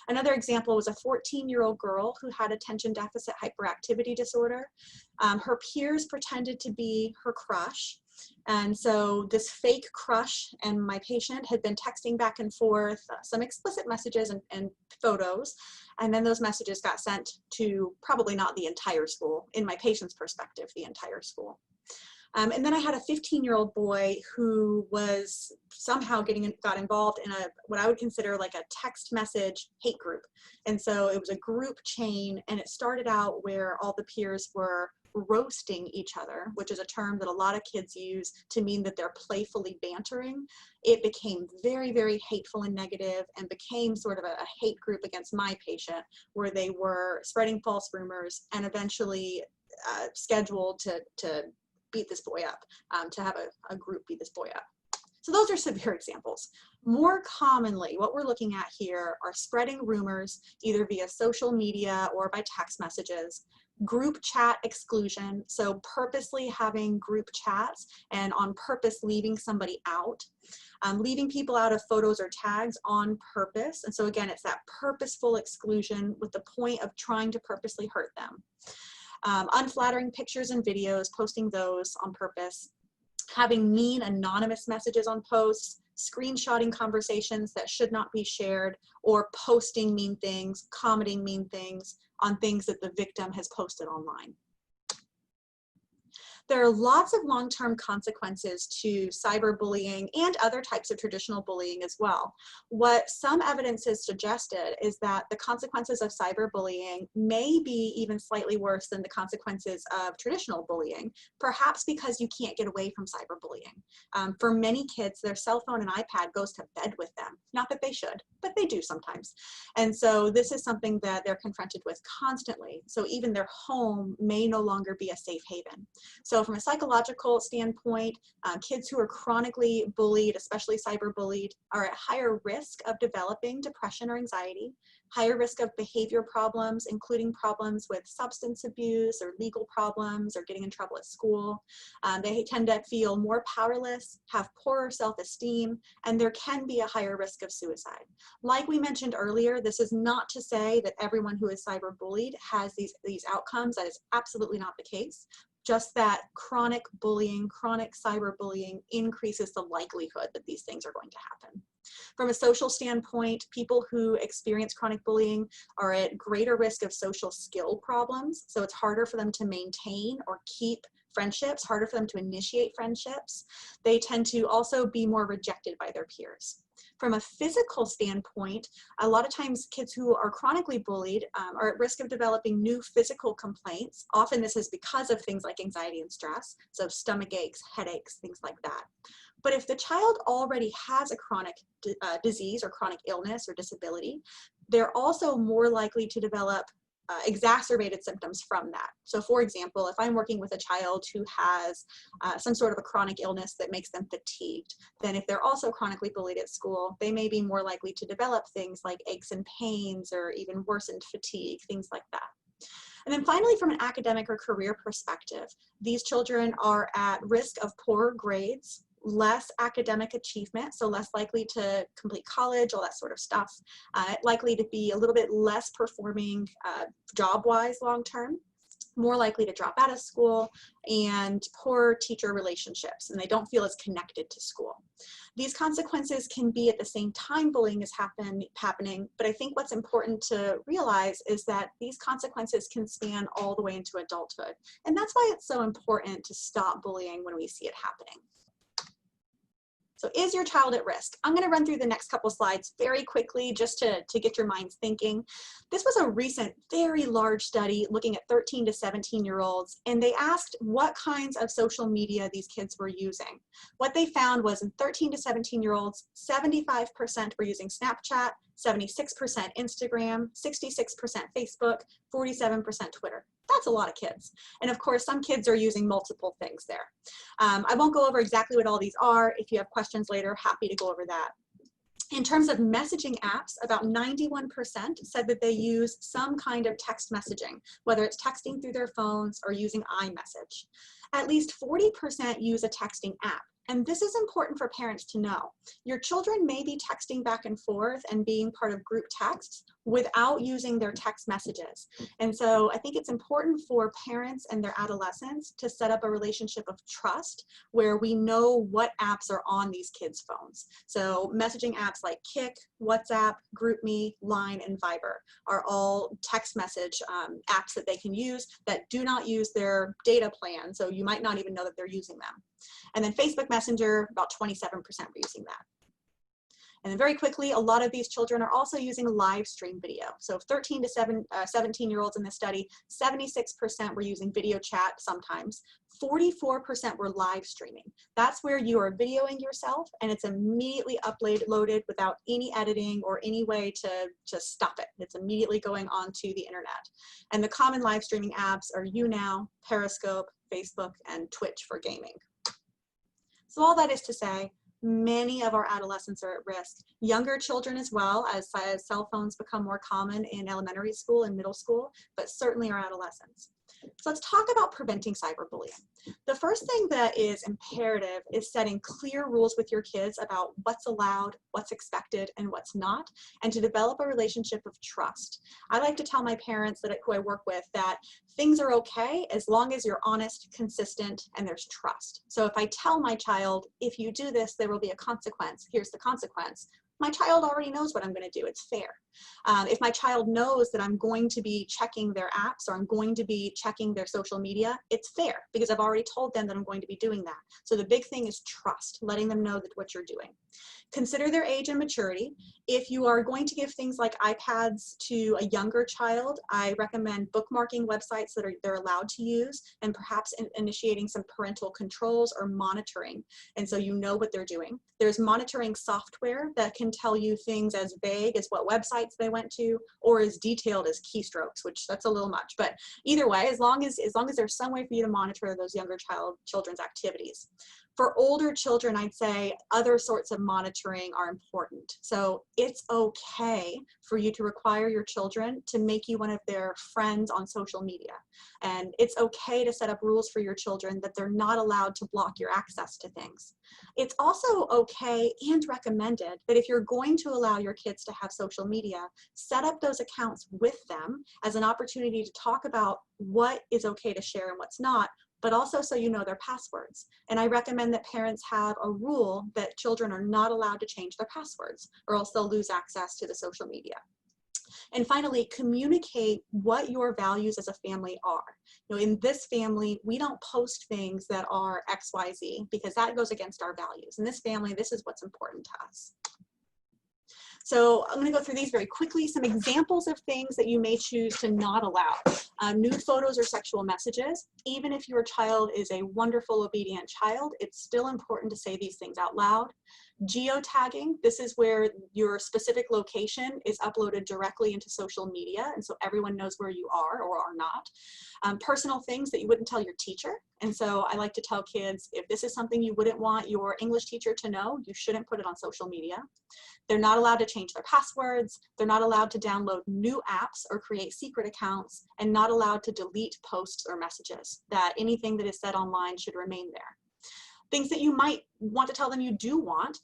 Another example was a 14-year-old girl who had attention deficit hyperactivity disorder. Her peers pretended to be her crush. And so this fake crush and my patient had been texting back and forth some explicit messages and photos. And then those messages got sent to probably not the entire school, in my patient's perspective, the entire school. And then I had a 15-year-old boy who was somehow got involved in what I would consider like a text message hate group. And so it was a group chain, and it started out where all the peers were roasting each other, which is a term that a lot of kids use to mean that they're playfully bantering. It became very, very hateful and negative and became sort of a hate group against my patient, where they were spreading false rumors and eventually scheduled to beat this boy up, to have a group beat this boy up. So those are severe examples. More commonly, what we're looking at here are spreading rumors either via social media or by text messages, group chat exclusion, so purposely having group chats and on purpose leaving somebody out, leaving people out of photos or tags on purpose. And so again, it's that purposeful exclusion with the point of trying to purposely hurt them. Unflattering pictures and videos, posting those on purpose, having mean anonymous messages on posts, screenshotting conversations that should not be shared, or posting mean things, commenting mean things on things that the victim has posted online. There are lots of long-term consequences to cyberbullying and other types of traditional bullying as well. What some evidence has suggested is that the consequences of cyberbullying may be even slightly worse than the consequences of traditional bullying, perhaps because you can't get away from cyberbullying. For many kids, their cell phone and iPad goes to bed with them. Not that they should, but they do sometimes. And so this is something that they're confronted with constantly. So even their home may no longer be a safe haven. So from a psychological standpoint, kids who are chronically bullied, especially cyberbullied, are at higher risk of developing depression or anxiety. higher risk of behavior problems, including problems with substance abuse or legal problems or getting in trouble at school. They tend to feel more powerless, have poorer self-esteem, and there can be a higher risk of suicide. Like we mentioned earlier, this is not to say that everyone who is cyberbullied has these outcomes. That is absolutely not the case. Just that chronic bullying, chronic cyberbullying increases the likelihood that these things are going to happen. From a social standpoint, people who experience chronic bullying are at greater risk of social skill problems. So it's harder for them to maintain or keep friendships, harder for them to initiate friendships. They tend to also be more rejected by their peers. From a physical standpoint, a lot of times kids who are chronically bullied are at risk of developing new physical complaints. Often this is because of things like anxiety and stress, so stomach aches, headaches, things like that. But if the child already has a chronic disease or chronic illness or disability, they're also more likely to develop exacerbated symptoms from that. So for example, if I'm working with a child who has some sort of a chronic illness that makes them fatigued, then if they're also chronically bullied at school, they may be more likely to develop things like aches and pains or even worsened fatigue, things like that. And then finally, from an academic or career perspective, these children are at risk of poorer grades, less academic achievement, so less likely to complete college, all that sort of stuff, likely to be a little bit less performing job-wise long-term, more likely to drop out of school, and poor teacher relationships, and they don't feel as connected to school. These consequences can be at the same time bullying is happening, but I think what's important to realize is that these consequences can span all the way into adulthood. And that's why it's so important to stop bullying when we see it happening. So is your child at risk? I'm gonna run through the next couple slides very quickly just to get your minds thinking. This was a recent, very large study looking at 13 to 17-year-olds, and they asked what kinds of social media these kids were using. What they found was in 13 to 17-year-olds, 75% were using Snapchat, 76% Instagram, 66% Facebook, 47% Twitter. That's a lot of kids. And of course, some kids are using multiple things there. I won't go over exactly what all these are. If you have questions later, happy to go over that. In terms of messaging apps, about 91% said that they use some kind of text messaging, whether it's texting through their phones or using iMessage. At least 40% use a texting app. And this is important for parents to know. Your children may be texting back and forth and being part of group texts without using their text messages. And so I think it's important for parents and their adolescents to set up a relationship of trust where we know what apps are on these kids' phones. So messaging apps like Kik, WhatsApp, GroupMe, Line, and Viber are all text message apps that they can use that do not use their data plan. So you might not even know that they're using them. And then Facebook Messenger, about 27% were using that. And then very quickly, a lot of these children are also using live stream video. So 13 to 17-year-olds in this study, 76% were using video chat sometimes. 44% were live streaming. That's where you are videoing yourself and it's immediately uploaded without any editing or any way to stop it. It's immediately going onto the internet. And the common live streaming apps are YouNow, Periscope, Facebook, and Twitch for gaming. So all that is to say, many of our adolescents are at risk. Younger children as well, as cell phones become more common in elementary school and middle school, but certainly our adolescents. So let's talk about preventing cyberbullying. The first thing that is imperative is setting clear rules with your kids about what's allowed, what's expected, and what's not, and to develop a relationship of trust. I like to tell my parents who I work with that things are okay as long as you're honest, consistent, and there's trust. So if I tell my child, if you do this, there will be a consequence, here's the consequence, my child already knows what I'm going to do. It's fair. If my child knows that I'm going to be checking their apps or I'm going to be checking their social media, it's fair because I've already told them that I'm going to be doing that. So the big thing is trust, letting them know that what you're doing. Consider their age and maturity. If you are going to give things like iPads to a younger child, I recommend bookmarking websites that they're allowed to use and perhaps initiating some parental controls or monitoring. And so you know what they're doing. There's monitoring software that can tell you things as vague as what websites they went to or as detailed as keystrokes, which that's a little much. But either way, as long as there's some way for you to monitor those younger children's activities. For older children, I'd say other sorts of monitoring are important. So it's okay for you to require your children to make you one of their friends on social media. And it's okay to set up rules for your children that they're not allowed to block your access to things. It's also okay and recommended that if you're going to allow your kids to have social media, set up those accounts with them as an opportunity to talk about what is okay to share and what's not, but also so you know their passwords. And I recommend that parents have a rule that children are not allowed to change their passwords, or else they'll lose access to the social media. And finally, communicate what your values as a family are. You know, in this family, we don't post things that are XYZ because that goes against our values. In this family, this is what's important to us. So I'm going to go through these very quickly. Some examples of things that you may choose to not allow. Nude photos or sexual messages. Even if your child is a wonderful, obedient child, it's still important to say these things out loud. Geotagging, this is where your specific location is uploaded directly into social media, and so everyone knows where you are or are not. Personal things that you wouldn't tell your teacher, and so I like to tell kids, if this is something you wouldn't want your English teacher to know, you shouldn't put it on social media. They're not allowed to change their passwords, they're not allowed to download new apps or create secret accounts, and not allowed to delete posts or messages. That anything that is said online should remain there. Things that you might want to tell them you do want,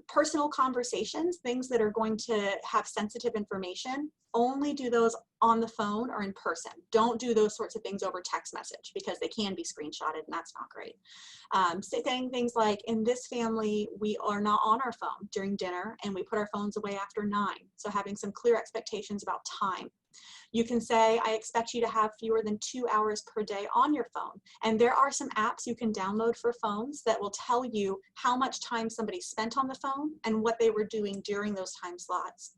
personal conversations, things that are going to have sensitive information, only do those on the phone or in person. Don't do those sorts of things over text message because they can be screenshotted and that's not great. Saying things like, in this family, we are not on our phone during dinner and we put our phones away after 9. So having some clear expectations about time. You can say, I expect you to have fewer than 2 hours per day on your phone. And there are some apps you can download for phones that will tell you how much time somebody spent on the phone and what they were doing during those time slots.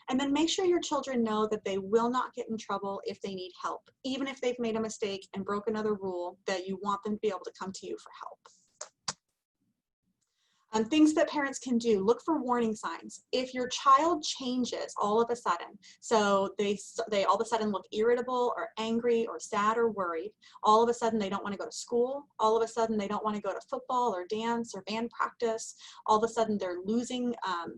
And then make sure your children know that they will not get in trouble if they need help, even if they've made a mistake and broke another rule, that you want them to be able to come to you for help. Things that parents can do, look for warning signs. If your child changes all of a sudden, so they all of a sudden look irritable or angry or sad or worried, all of a sudden they don't want to go to school, all of a sudden they don't want to go to football or dance or band practice, all of a sudden they're losing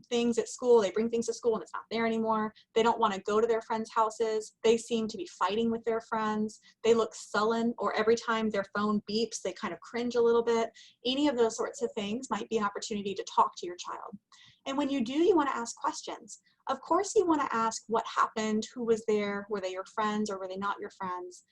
things at school, they bring things to school and it's not there anymore, they don't want to go to their friends' houses, they seem to be fighting with their friends, they look sullen, or every time their phone beeps they kind of cringe a little bit. Any of those sorts of things might be an opportunity to talk to your child. And when you do, you want to ask questions. Of course, you want to ask what happened, who was there, were they your friends or were they not your friends?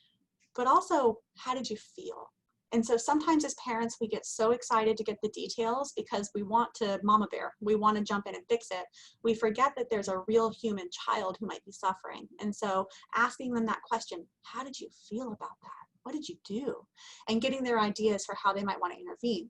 But also, how did you feel? And so sometimes as parents, we get so excited to get the details because we want to mama bear, we want to jump in and fix it. We forget that there's a real human child who might be suffering. And so asking them that question, how did you feel about that? What did you do? And getting their ideas for how they might want to intervene.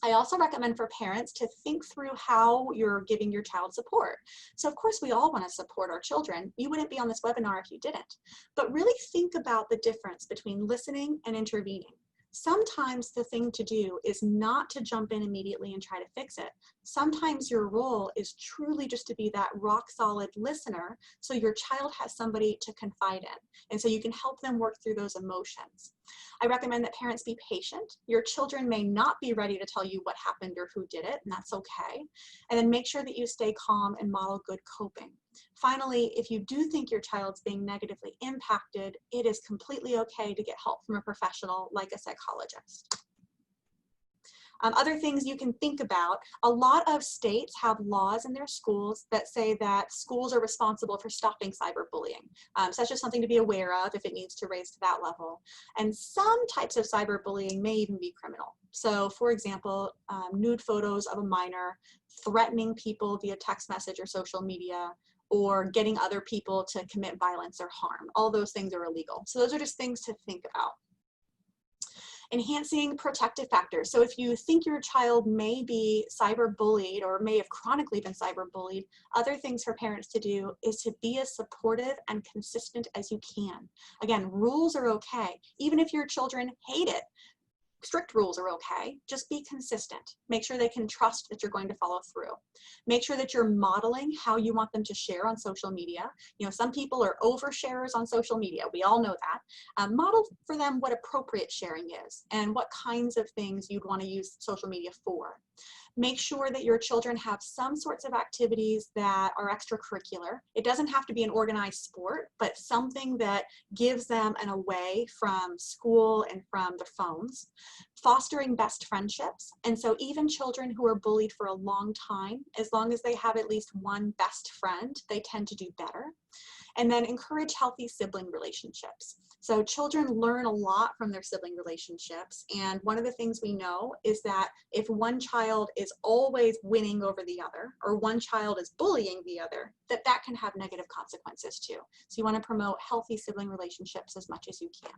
I also recommend for parents to think through how you're giving your child support. So of course we all want to support our children. You wouldn't be on this webinar if you didn't. But really think about the difference between listening and intervening. Sometimes the thing to do is not to jump in immediately and try to fix it. Sometimes your role is truly just to be that rock solid listener so your child has somebody to confide in. And so you can help them work through those emotions. I recommend that parents be patient. Your children may not be ready to tell you what happened or who did it, and that's okay. And then make sure that you stay calm and model good coping. Finally, if you do think your child's being negatively impacted, it is completely okay to get help from a professional like a psychologist. Other things you can think about, a lot of states have laws in their schools that say that schools are responsible for stopping cyberbullying. So that's just something to be aware of if it needs to raise to that level. And some types of cyberbullying may even be criminal. So for example, nude photos of a minor, threatening people via text message or social media, or getting other people to commit violence or harm. All those things are illegal. So those are just things to think about. Enhancing protective factors. So if you think your child may be cyberbullied or may have chronically been cyberbullied, other things for parents to do is to be as supportive and consistent as you can. Again, rules are okay. Even if your children hate it, strict rules are okay. Just be consistent. Make sure they can trust that you're going to follow through. Make sure that you're modeling how you want them to share on social media. You know, some people are oversharers on social media. We all know that. Model for them what appropriate sharing is and what kinds of things you'd want to use social media for. Make sure that your children have some sorts of activities that are extracurricular. It doesn't have to be an organized sport, but something that gives them an away from school and from their phones. Fostering best friendships. And so even children who are bullied for a long time, as long as they have at least one best friend, they tend to do better. And then encourage healthy sibling relationships. So children learn a lot from their sibling relationships. And one of the things we know is that if one child is always winning over the other, or one child is bullying the other, that can have negative consequences too. So you want to promote healthy sibling relationships as much as you can.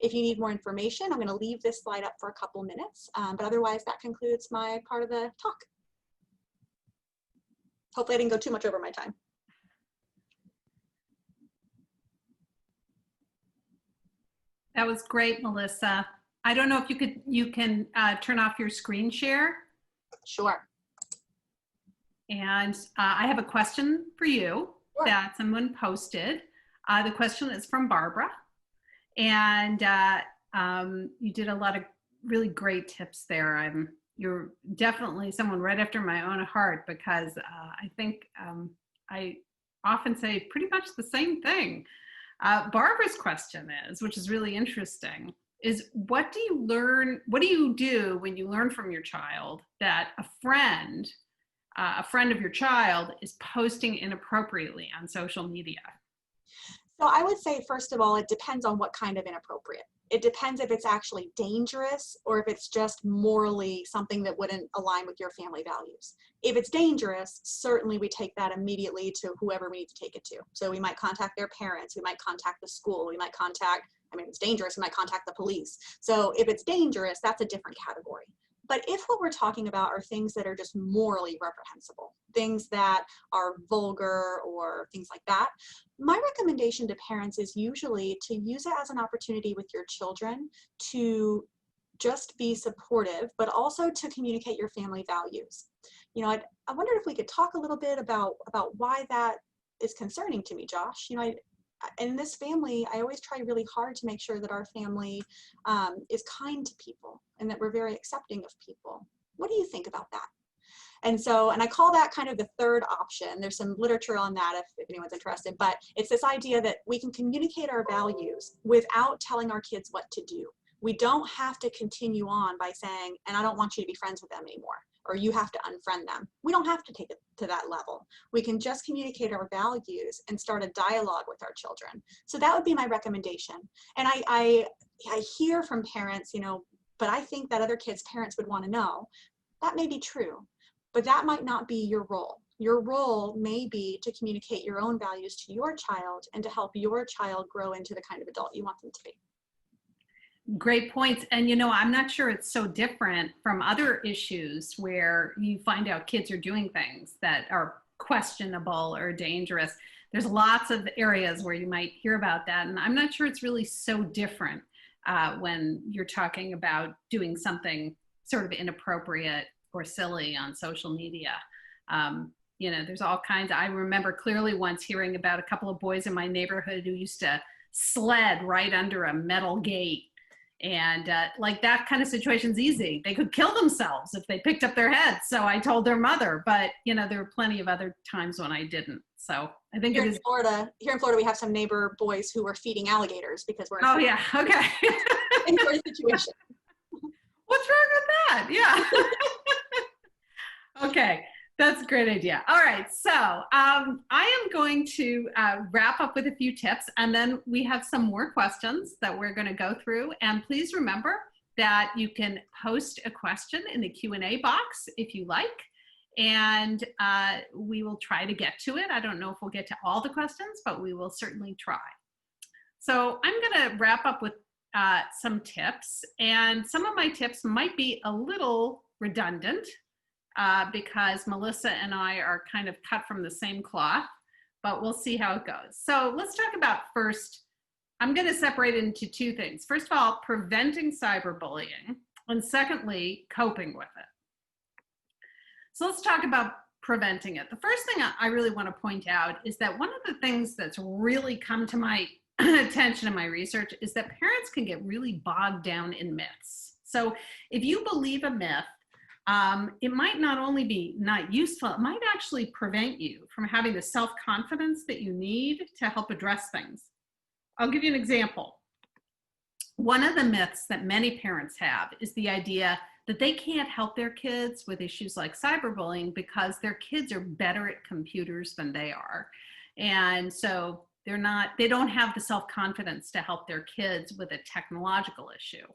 If you need more information, I'm going to leave this slide up for a couple minutes, but otherwise that concludes my part of the talk. Hopefully I didn't go too much over my time. That was great, Melissa. I don't know if you can turn off your screen share. Sure. And I have a question for you Sure. that someone posted. The question is from Barbara. And you did a lot of really great tips there. You're definitely someone right after my own heart, because I think I often say pretty much the same thing. Barbara's question is, which is really interesting, is what do you do when you learn from your child that a friend of your child is posting inappropriately on social media? So I would say, first of all, it depends on what kind of inappropriate. It depends if it's actually dangerous or if it's just morally something that wouldn't align with your family values. If it's dangerous, certainly we take that immediately to whoever we need to take it to. So we might contact their parents, we might contact the school, we might contact, if it's dangerous, we might contact the police. So if it's dangerous, that's a different category. But if what we're talking about are things that are just morally reprehensible, things that are vulgar or things like that, my recommendation to parents is usually to use it as an opportunity with your children to just be supportive, but also to communicate your family values. You know, I wondered if we could talk a little bit about why that is concerning to me, Josh. You know, in this family, I always try really hard to make sure that our family is kind to people and that we're very accepting of people. What do you think about that? And I call that kind of the third option. There's some literature on that if anyone's interested, but it's this idea that we can communicate our values without telling our kids what to do. We don't have to continue on by saying, and I don't want you to be friends with them anymore, or you have to unfriend them. We don't have to take it to that level. We can just communicate our values and start a dialogue with our children. So that would be my recommendation. And I hear from parents, you know, but I think that other kids' parents would want to know. That may be true, but that might not be your role. Your role may be to communicate your own values to your child and to help your child grow into the kind of adult you want them to be. Great points. And, you know, I'm not sure it's so different from other issues where you find out kids are doing things that are questionable or dangerous. There's lots of areas where you might hear about that. And I'm not sure it's really so different when you're talking about doing something sort of inappropriate or silly on social media. You know, there's all kinds. I remember clearly once hearing about a couple of boys in my neighborhood who used to sled right under a metal gate. And like that kind of situation's easy. They could kill themselves if they picked up their heads. So I told their mother, but you know, there were plenty of other times when I didn't. So I think Here in Florida, we have some neighbor boys who were feeding alligators because we're oh yeah, okay. in sort of situation. What's wrong with that? Yeah. Okay. That's a great idea. All right, so I am going to wrap up with a few tips, and then we have some more questions that we're going to go through. And please remember that you can post a question in the Q&A box if you like, and we will try to get to it. I don't know if we'll get to all the questions, but we will certainly try. So I'm going to wrap up with some tips, and some of my tips might be a little redundant, because Melissa and I are kind of cut from the same cloth, but we'll see how it goes. So let's talk about first I'm going to separate it into two things. First of all, preventing cyberbullying, and secondly, coping with it. So let's talk about preventing it. The first thing I really want to point out is that one of the things that's really come to my attention in my research is that parents can get really bogged down in myths. So if you believe a myth, it might not only be not useful, it might actually prevent you from having the self-confidence that you need to help address things. I'll give you an example. One of the myths that many parents have is the idea that they can't help their kids with issues like cyberbullying because their kids are better at computers than they are. And so they don't have the self-confidence to help their kids with a technological issue.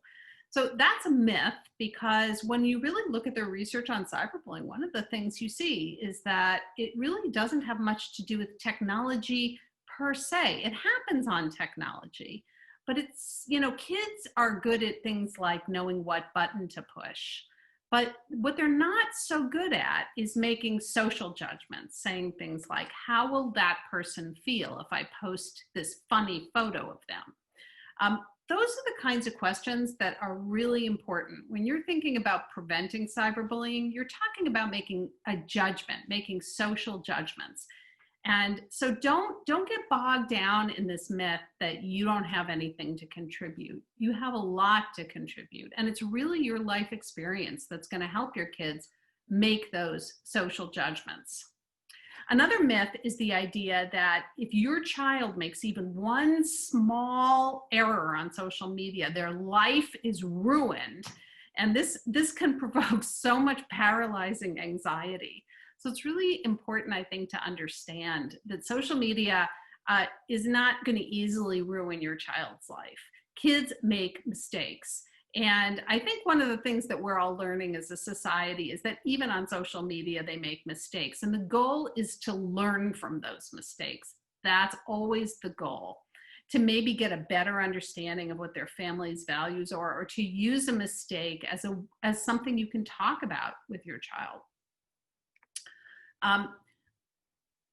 So that's a myth, because when you really look at their research on cyberbullying, one of the things you see is that it really doesn't have much to do with technology per se. It happens on technology, but it's, kids are good at things like knowing what button to push. But what they're not so good at is making social judgments, saying things like, how will that person feel if I post this funny photo of them? Those are the kinds of questions that are really important. When you're thinking about preventing cyberbullying, you're talking about making a judgment, making social judgments. And so don't get bogged down in this myth that you don't have anything to contribute. You have a lot to contribute, and it's really your life experience that's going to help your kids make those social judgments. Another myth is the idea that if your child makes even one small error on social media, their life is ruined. And this can provoke so much paralyzing anxiety. So it's really important, I think, to understand that social media is not going to easily ruin your child's life. Kids make mistakes. And I think one of the things that we're all learning as a society is that even on social media, they make mistakes. And the goal is to learn from those mistakes. That's always the goal, to maybe get a better understanding of what their family's values are, or to use a mistake as something you can talk about with your child.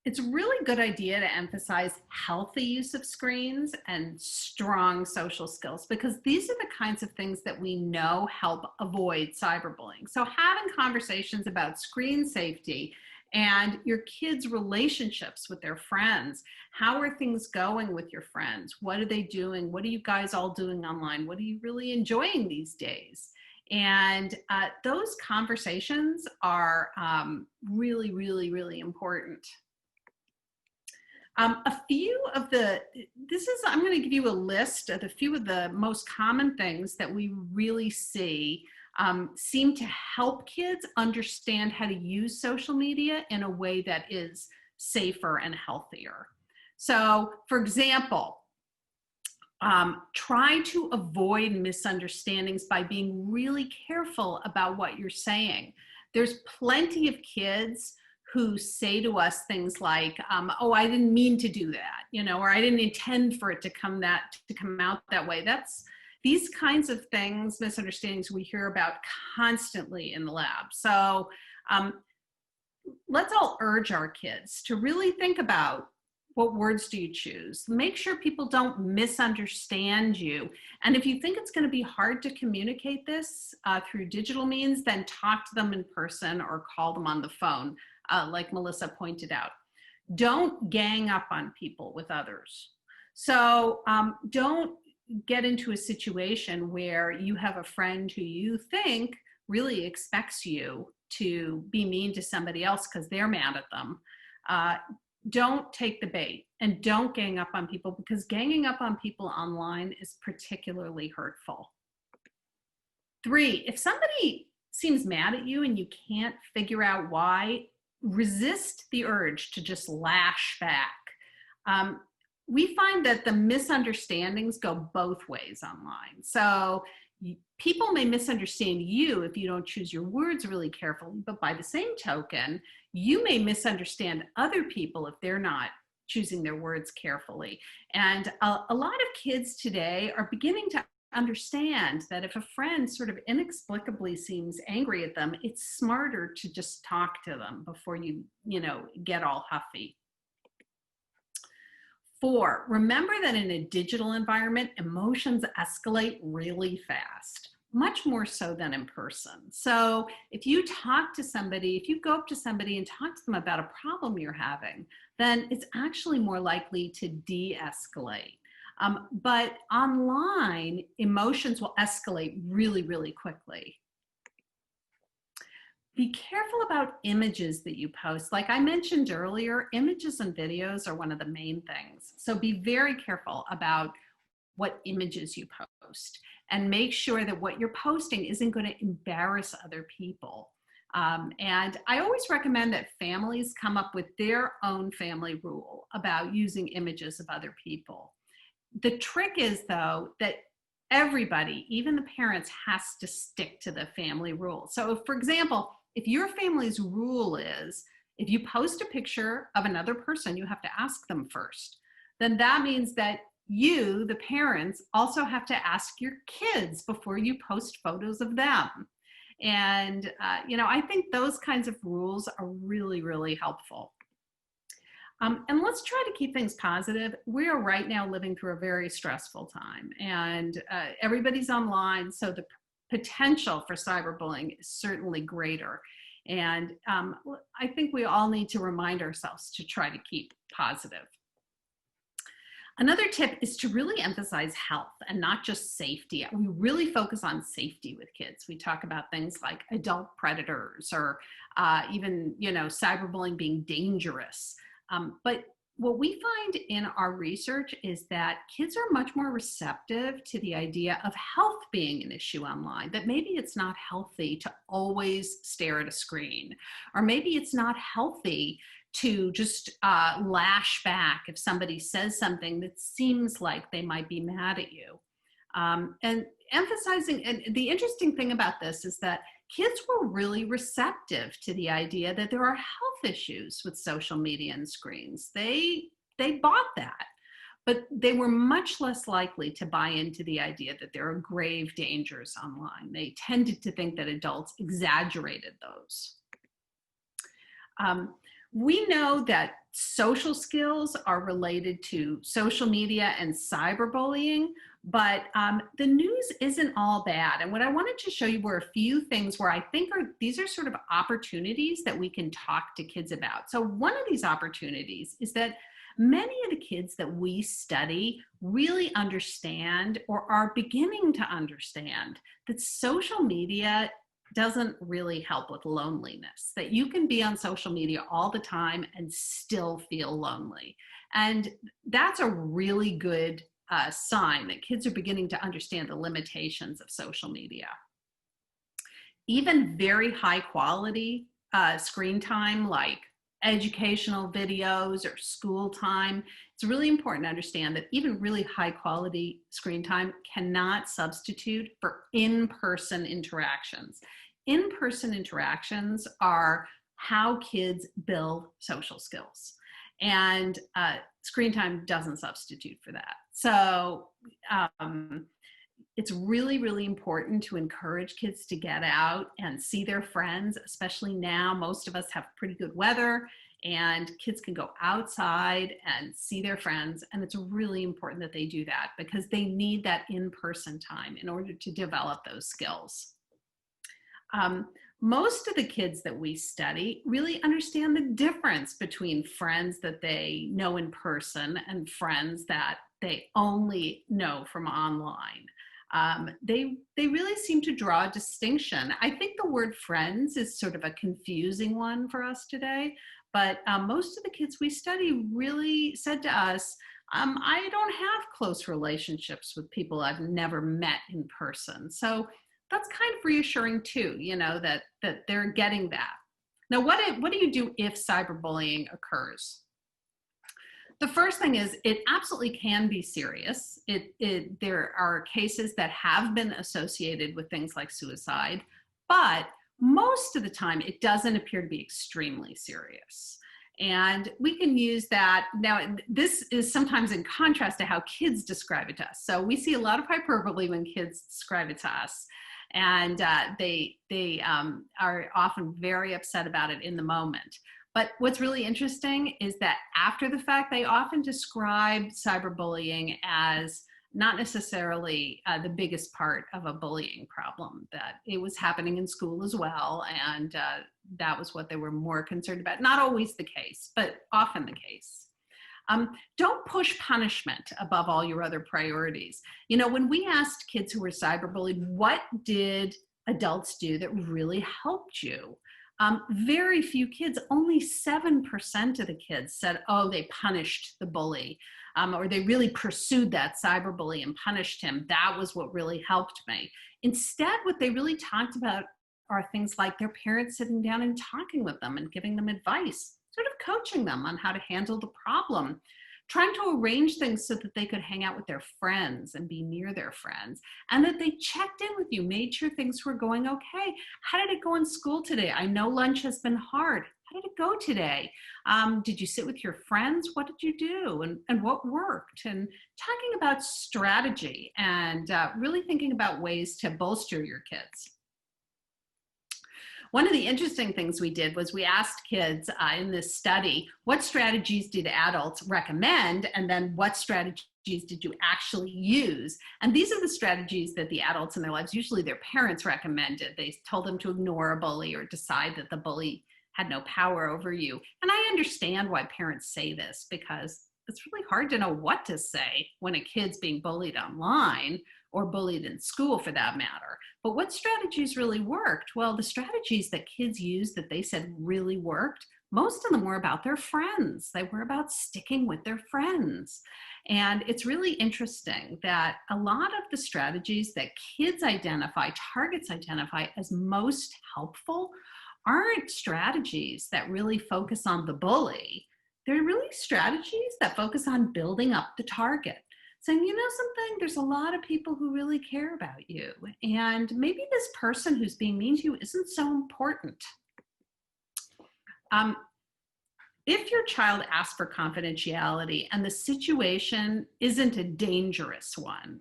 It's a really good idea to emphasize healthy use of screens and strong social skills, because these are the kinds of things that we know help avoid cyberbullying. So having conversations about screen safety and your kids' relationships with their friends. How are things going with your friends? What are they doing? What are you guys all doing online? What are you really enjoying these days? And those conversations are really, really, really important. I'm going to give you a list of a few of the most common things that we really see seem to help kids understand how to use social media in a way that is safer and healthier. So, for example, try to avoid misunderstandings by being really careful about what you're saying. There's plenty of kids who say to us things like, oh, I didn't mean to do that, or I didn't intend for it to come out that way. These kinds of things, misunderstandings, we hear about constantly in the lab. So let's all urge our kids to really think about, what words do you choose? Make sure people don't misunderstand you. And if you think it's going to be hard to communicate this through digital means, then talk to them in person or call them on the phone, like Melissa pointed out. Don't gang up on people with others. So don't get into a situation where you have a friend who you think really expects you to be mean to somebody else because they're mad at them. Don't take the bait, and don't gang up on people, because ganging up on people online is particularly hurtful. 3, if somebody seems mad at you and you can't figure out why, resist the urge to just lash back. We find that the misunderstandings go both ways online. So people may misunderstand you if you don't choose your words really carefully, but by the same token, you may misunderstand other people if they're not choosing their words carefully. And a lot of kids today are beginning to understand that if a friend sort of inexplicably seems angry at them, it's smarter to just talk to them before you get all huffy. 4, remember that in a digital environment, emotions escalate really fast, much more so than in person. So if you talk to somebody, if you go up to somebody and talk to them about a problem you're having, then it's actually more likely to de-escalate. But online, emotions will escalate really, really quickly. Be careful about images that you post. Like I mentioned earlier, images and videos are one of the main things. So be very careful about what images you post and make sure that what you're posting isn't going to embarrass other people. And I always recommend that families come up with their own family rule about using images of other people. The trick is, though, that everybody, even the parents, has to stick to the family rule. So, for example, if your family's rule is if you post a picture of another person, you have to ask them first, then that means that you, the parents, also have to ask your kids before you post photos of them. And, I think those kinds of rules are really, really helpful. And let's try to keep things positive. We are right now living through a very stressful time, and everybody's online, so the potential for cyberbullying is certainly greater. And I think we all need to remind ourselves to try to keep positive. Another tip is to really emphasize health and not just safety. We really focus on safety with kids. We talk about things like adult predators or even, cyberbullying being dangerous. But what we find in our research is that kids are much more receptive to the idea of health being an issue online, that maybe it's not healthy to always stare at a screen, or maybe it's not healthy to just lash back if somebody says something that seems like they might be mad at you. And emphasizing, and the interesting thing about this is that kids were really receptive to the idea that there are health issues with social media and screens. They bought that, but they were much less likely to buy into the idea that there are grave dangers online. They tended to think that adults exaggerated those. We know that social skills are related to social media and cyberbullying, but the news isn't all bad. And what I wanted to show you were a few things where I think these are sort of opportunities that we can talk to kids about. So one of these opportunities is that many of the kids that we study really understand or are beginning to understand that social media doesn't really help with loneliness, that you can be on social media all the time and still feel lonely. And that's a really good sign that kids are beginning to understand the limitations of social media. Even very high quality screen time, like educational videos or school time, it's really important to understand that even really high quality screen time cannot substitute for in-person interactions. In-person interactions are how kids build social skills, and screen time doesn't substitute for that. So it's really, really important to encourage kids to get out and see their friends, especially now. Most of us have pretty good weather and kids can go outside and see their friends. And it's really important that they do that because they need that in-person time in order to develop those skills. Most of the kids that we study really understand the difference between friends that they know in person and friends that they only know from online. They really seem to draw a distinction. I think the word friends is sort of a confusing one for us today, but most of the kids we study really said to us, I don't have close relationships with people I've never met in person. So that's kind of reassuring too, that they're getting that. Now, what do you do if cyberbullying occurs? The first thing is it absolutely can be serious. There are cases that have been associated with things like suicide, but most of the time it doesn't appear to be extremely serious. And we can use that. Now, this is sometimes in contrast to how kids describe it to us. So we see a lot of hyperbole when kids describe it to us. And they are often very upset about it in the moment. But what's really interesting is that after the fact, they often describe cyberbullying as not necessarily the biggest part of a bullying problem, that it was happening in school as well. And that was what they were more concerned about. Not always the case, but often the case. Don't push punishment above all your other priorities. You know, when we asked kids who were cyberbullied, what did adults do that really helped you? Very few kids, only 7% of the kids said, oh, they punished the bully, or they really pursued that cyberbully and punished him. That was what really helped me. Instead, what they really talked about are things like their parents sitting down and talking with them and giving them advice, sort of coaching them on how to handle the problem, trying to arrange things so that they could hang out with their friends and be near their friends, and that they checked in with you, made sure things were going okay. How did it go in school today? I know lunch has been hard. How did it go today? Did you sit with your friends? What did you do? And what worked? And talking about strategy and really thinking about ways to bolster your kids. One of the interesting things we did was we asked kids in this study, what strategies did adults recommend? And then what strategies did you actually use? And these are the strategies that the adults in their lives, usually their parents, recommended. They told them to ignore a bully or decide that the bully had no power over you. And I understand why parents say this, because it's really hard to know what to say when a kid's being bullied online or bullied in school for that matter. But what strategies really worked? Well, the strategies that kids used that they said really worked, most of them were about their friends. They were about sticking with their friends. And it's really interesting that a lot of the strategies that kids identify, targets identify as most helpful, aren't strategies that really focus on the bully. They're really strategies that focus on building up the target. Saying, you know something, there's a lot of people who really care about you. And maybe this person who's being mean to you isn't so important. If your child asks for confidentiality and the situation isn't a dangerous one,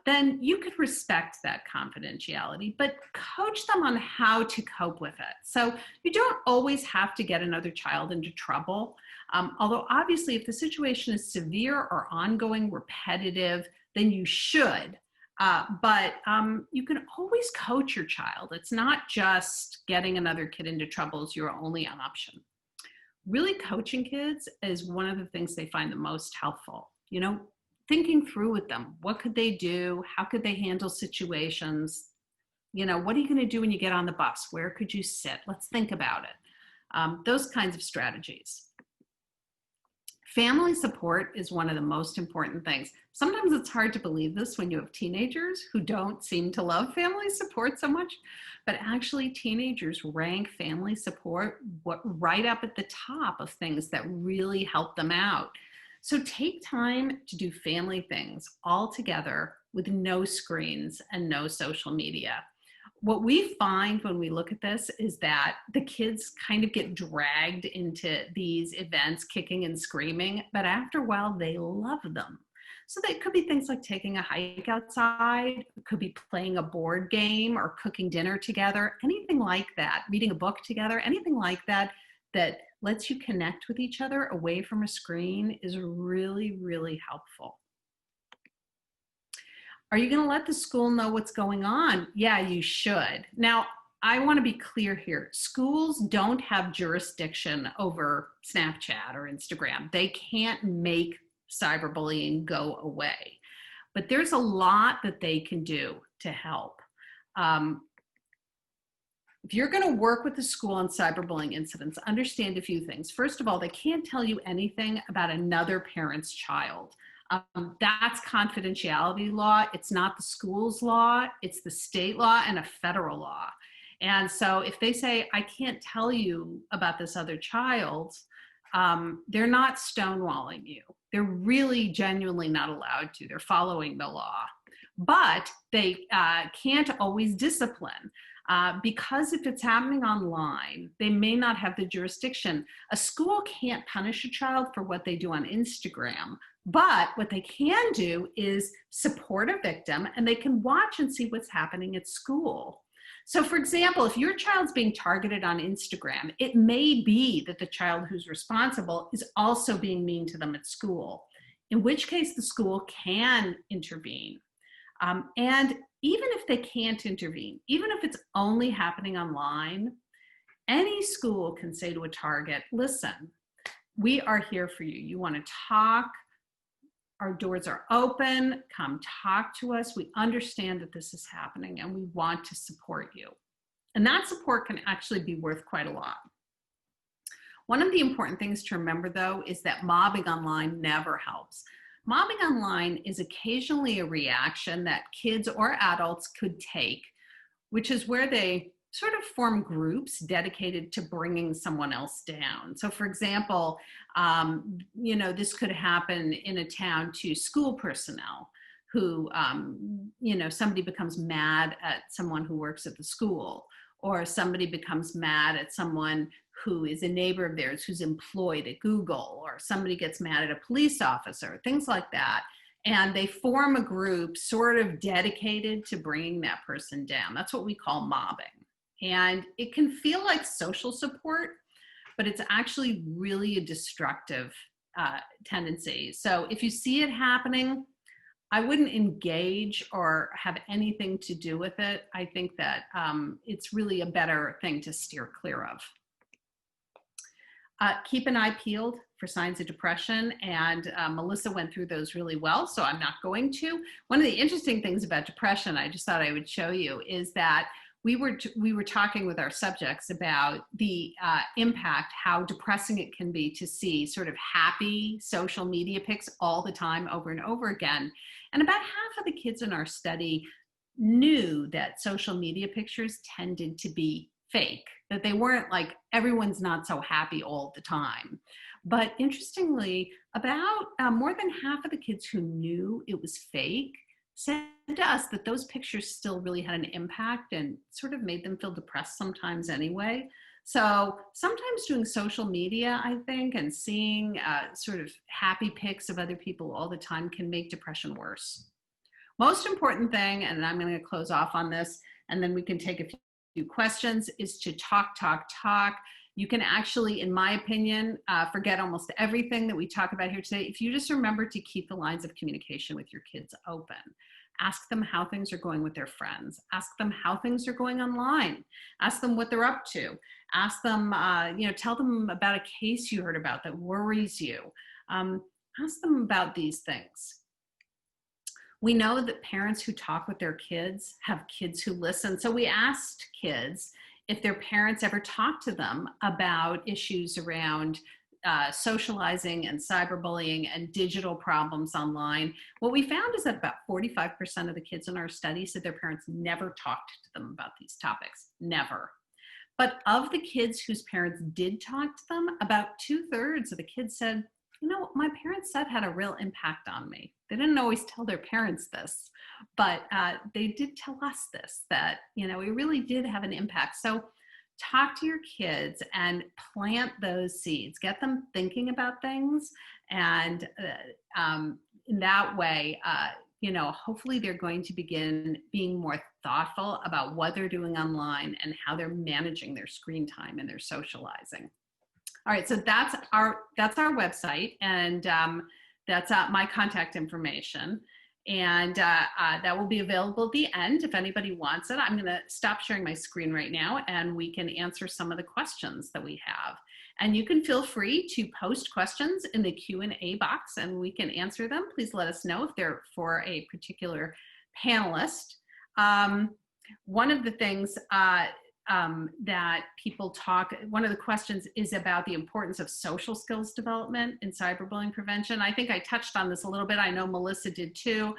then you could respect that confidentiality, but coach them on how to cope with it. So you don't always have to get another child into trouble. Although obviously if the situation is severe or ongoing, repetitive, then you should. But you can always coach your child. It's not just getting another kid into trouble is your only option. Really coaching kids is one of the things they find the most helpful. You know, thinking through with them, what could they do? How could they handle situations? You know, what are you going to do when you get on the bus? Where could you sit? Let's think about it. Those kinds of strategies. Family support is one of the most important things. Sometimes it's hard to believe this when you have teenagers who don't seem to love family support so much, but actually teenagers rank family support right up at the top of things that really help them out. So take time to do family things all together with no screens and no social media. What we find when we look at this is that the kids kind of get dragged into these events, kicking and screaming, but after a while they love them. So that could be things like taking a hike outside, it could be playing a board game or cooking dinner together, anything like that, reading a book together, anything like that, that lets you connect with each other away from a screen is really, really helpful. Are you going to let the school know what's going on? Yeah, you should. Now, I want to be clear here. Schools don't have jurisdiction over Snapchat or Instagram. They can't make cyberbullying go away. But there's a lot that they can do to help. If you're going to work with the school on cyberbullying incidents, understand a few things. First of all, they can't tell you anything about another parent's child. That's confidentiality law. It's not the school's law. It's the state law and a federal law. And so if they say, I can't tell you about this other child, they're not stonewalling you. They're really genuinely not allowed to. They're following the law. But they can't always discipline. Because if it's happening online, they may not have the jurisdiction. A school can't punish a child for what they do on Instagram, but what they can do is support a victim, and they can watch and see what's happening at school. So for example, if your child's being targeted on Instagram, it may be that the child who's responsible is also being mean to them at school, in which case the school can intervene. And even if they can't intervene, even if it's only happening online, any school can say to a target, listen, we are here for you. You want to talk? Our doors are open. Come talk to us. We understand that this is happening and we want to support you. And that support can actually be worth quite a lot. One of the important things to remember, though, is that mobbing online never helps. Mobbing online is occasionally a reaction that kids or adults could take, which is where they sort of form groups dedicated to bringing someone else down. So for example, this could happen in a town to school personnel who, somebody becomes mad at someone who works at the school, or somebody becomes mad at someone who is a neighbor of theirs who's employed at Google, or somebody gets mad at a police officer, things like that. And they form a group sort of dedicated to bringing that person down. That's what we call mobbing. And it can feel like social support, but it's actually really a destructive tendency. So if you see it happening, I wouldn't engage or have anything to do with it. I think that it's really a better thing to steer clear of. Keep an eye peeled for signs of depression, and Melissa went through those really well, so I'm not going to. One of the interesting things about depression, I just thought I would show you, is that we were talking with our subjects about the impact, how depressing it can be to see sort of happy social media pics all the time over and over again. And about half of the kids in our study knew that social media pictures tended to be fake, that they weren't like everyone's not so happy all the time. But interestingly, about more than half of the kids who knew it was fake said to us that those pictures still really had an impact and sort of made them feel depressed sometimes anyway. So sometimes doing social media, I think, and seeing sort of happy pics of other people all the time can make depression worse. Most important thing, and I'm going to close off on this, and then we can take a few questions, is to talk, talk, talk. You can actually, in my opinion, forget almost everything that we talk about here today if you just remember to keep the lines of communication with your kids open. Ask them how things are going with their friends. Ask them how things are going online. Ask them what they're up to. Ask them, tell them about a case you heard about that worries you. Ask them about these things. We know that parents who talk with their kids have kids who listen. So we asked kids if their parents ever talked to them about issues around socializing and cyberbullying and digital problems online. What we found is that about 45% of the kids in our study said their parents never talked to them about these topics, never. But of the kids whose parents did talk to them, about 2/3 of the kids said, my parents said had a real impact on me. They didn't always tell their parents this, but they did tell us this, that, it really did have an impact. So talk to your kids and plant those seeds, get them thinking about things. And in that way, hopefully they're going to begin being more thoughtful about what they're doing online and how they're managing their screen time and their socializing. All right, so that's our website, and that's my contact information. And that will be available at the end if anybody wants it. I'm going to stop sharing my screen right now, and we can answer some of the questions that we have. And you can feel free to post questions in the Q&A box, and we can answer them. Please let us know if they're for a particular panelist. One of the things that people talk, one of the questions is about the importance of social skills development in cyberbullying prevention. I think I touched on this a little bit. I know Melissa did too.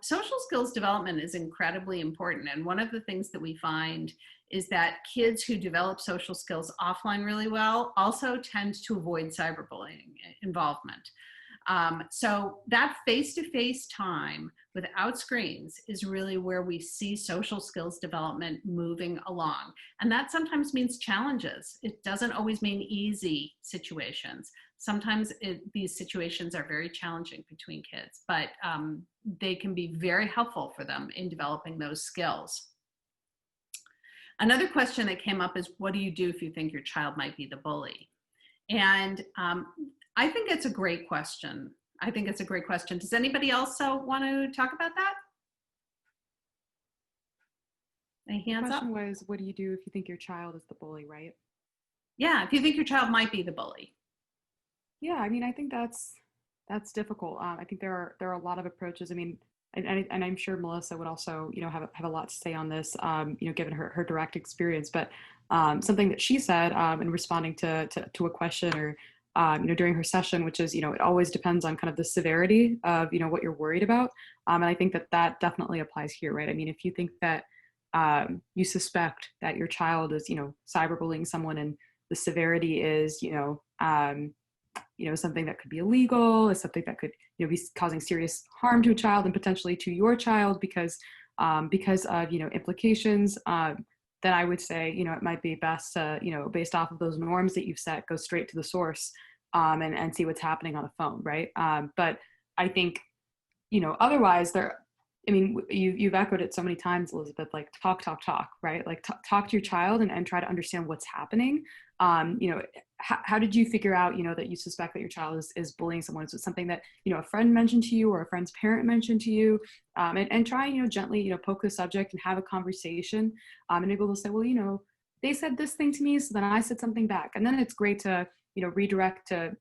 Social skills development is incredibly important. And one of the things that we find is that kids who develop social skills offline really well also tend to avoid cyberbullying involvement. So that face-to-face time without screens is really where we see social skills development moving along. And that sometimes means challenges. It doesn't always mean easy situations. Sometimes these situations are very challenging between kids, but they can be very helpful for them in developing those skills. Another question that came up is, what do you do if you think your child might be the bully? And I think it's a great question. I think it's a great question. Does anybody else want to talk about that? Any The hands up? question was, what do you do if you think your child is the bully, right? Yeah, if you think your child might be the bully. Yeah, I mean, I think that's difficult. I think there are a lot of approaches. I mean, and I'm sure Melissa would also, you know, have a lot to say on this, you know, given her direct experience. But something that she said in responding to a question or you know, during her session, which is, you know, it always depends on kind of the severity of, you know, what you're worried about. And I think that definitely applies here, right? I mean, if you think that you suspect that your child is, you know, cyberbullying someone, and the severity is, you know, something that could be illegal, is something that could, you know, be causing serious harm to a child and potentially to your child because of, you know, implications, then I would say, you know, it might be best to, you know, based off of those norms that you've set, go straight to the source, and see what's happening on a phone, right? But I think, you know, otherwise I mean, you've echoed it so many times, Elizabeth, like talk, right? Like talk to your child and try to understand what's happening. You know, how did you figure out, you know, that you suspect that your child is bullying someone? Is it something that, you know, a friend mentioned to you or a friend's parent mentioned to you? And try, you know, gently, you know, poke the subject and have a conversation. And able to say, well, you know, they said this thing to me, so then I said something back. And then it's great to, you know, redirect to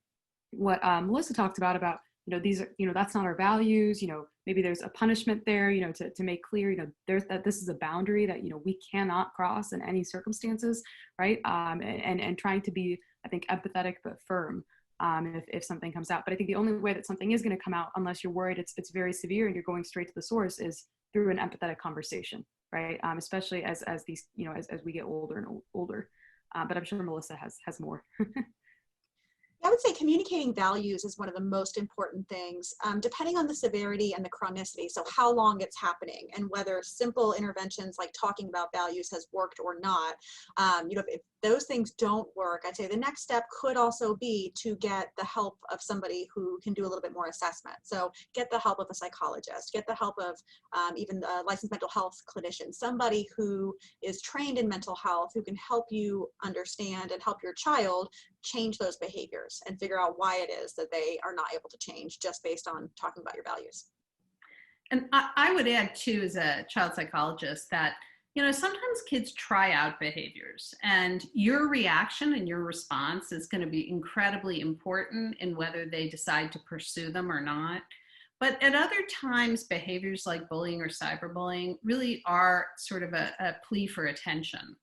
what Melissa talked about, you know, these are, you know, that's not our values, you know, maybe there's a punishment there, you know, to make clear, you know, that this is a boundary that, you know, we cannot cross in any circumstances, right? And trying to be, I think, empathetic but firm if something comes out. But I think the only way that something is going to come out, unless you're worried it's very severe and you're going straight to the source, is through an empathetic conversation, right? Especially as these, you know, as we get older and older. But I'm sure Melissa has more. I would say communicating values is one of the most important things, depending on the severity and the chronicity. So how long it's happening and whether simple interventions like talking about values has worked or not. You know, if those things don't work, I'd say the next step could also be to get the help of somebody who can do a little bit more assessment. So get the help of a psychologist, get the help of even a licensed mental health clinician, somebody who is trained in mental health, who can help you understand and help your child change those behaviors and figure out why it is that they are not able to change just based on talking about your values. And I would add too, as a child psychologist, that, you know, sometimes kids try out behaviors and your reaction and your response is going to be incredibly important in whether they decide to pursue them or not. But at other times, behaviors like bullying or cyberbullying really are sort of a plea for attention.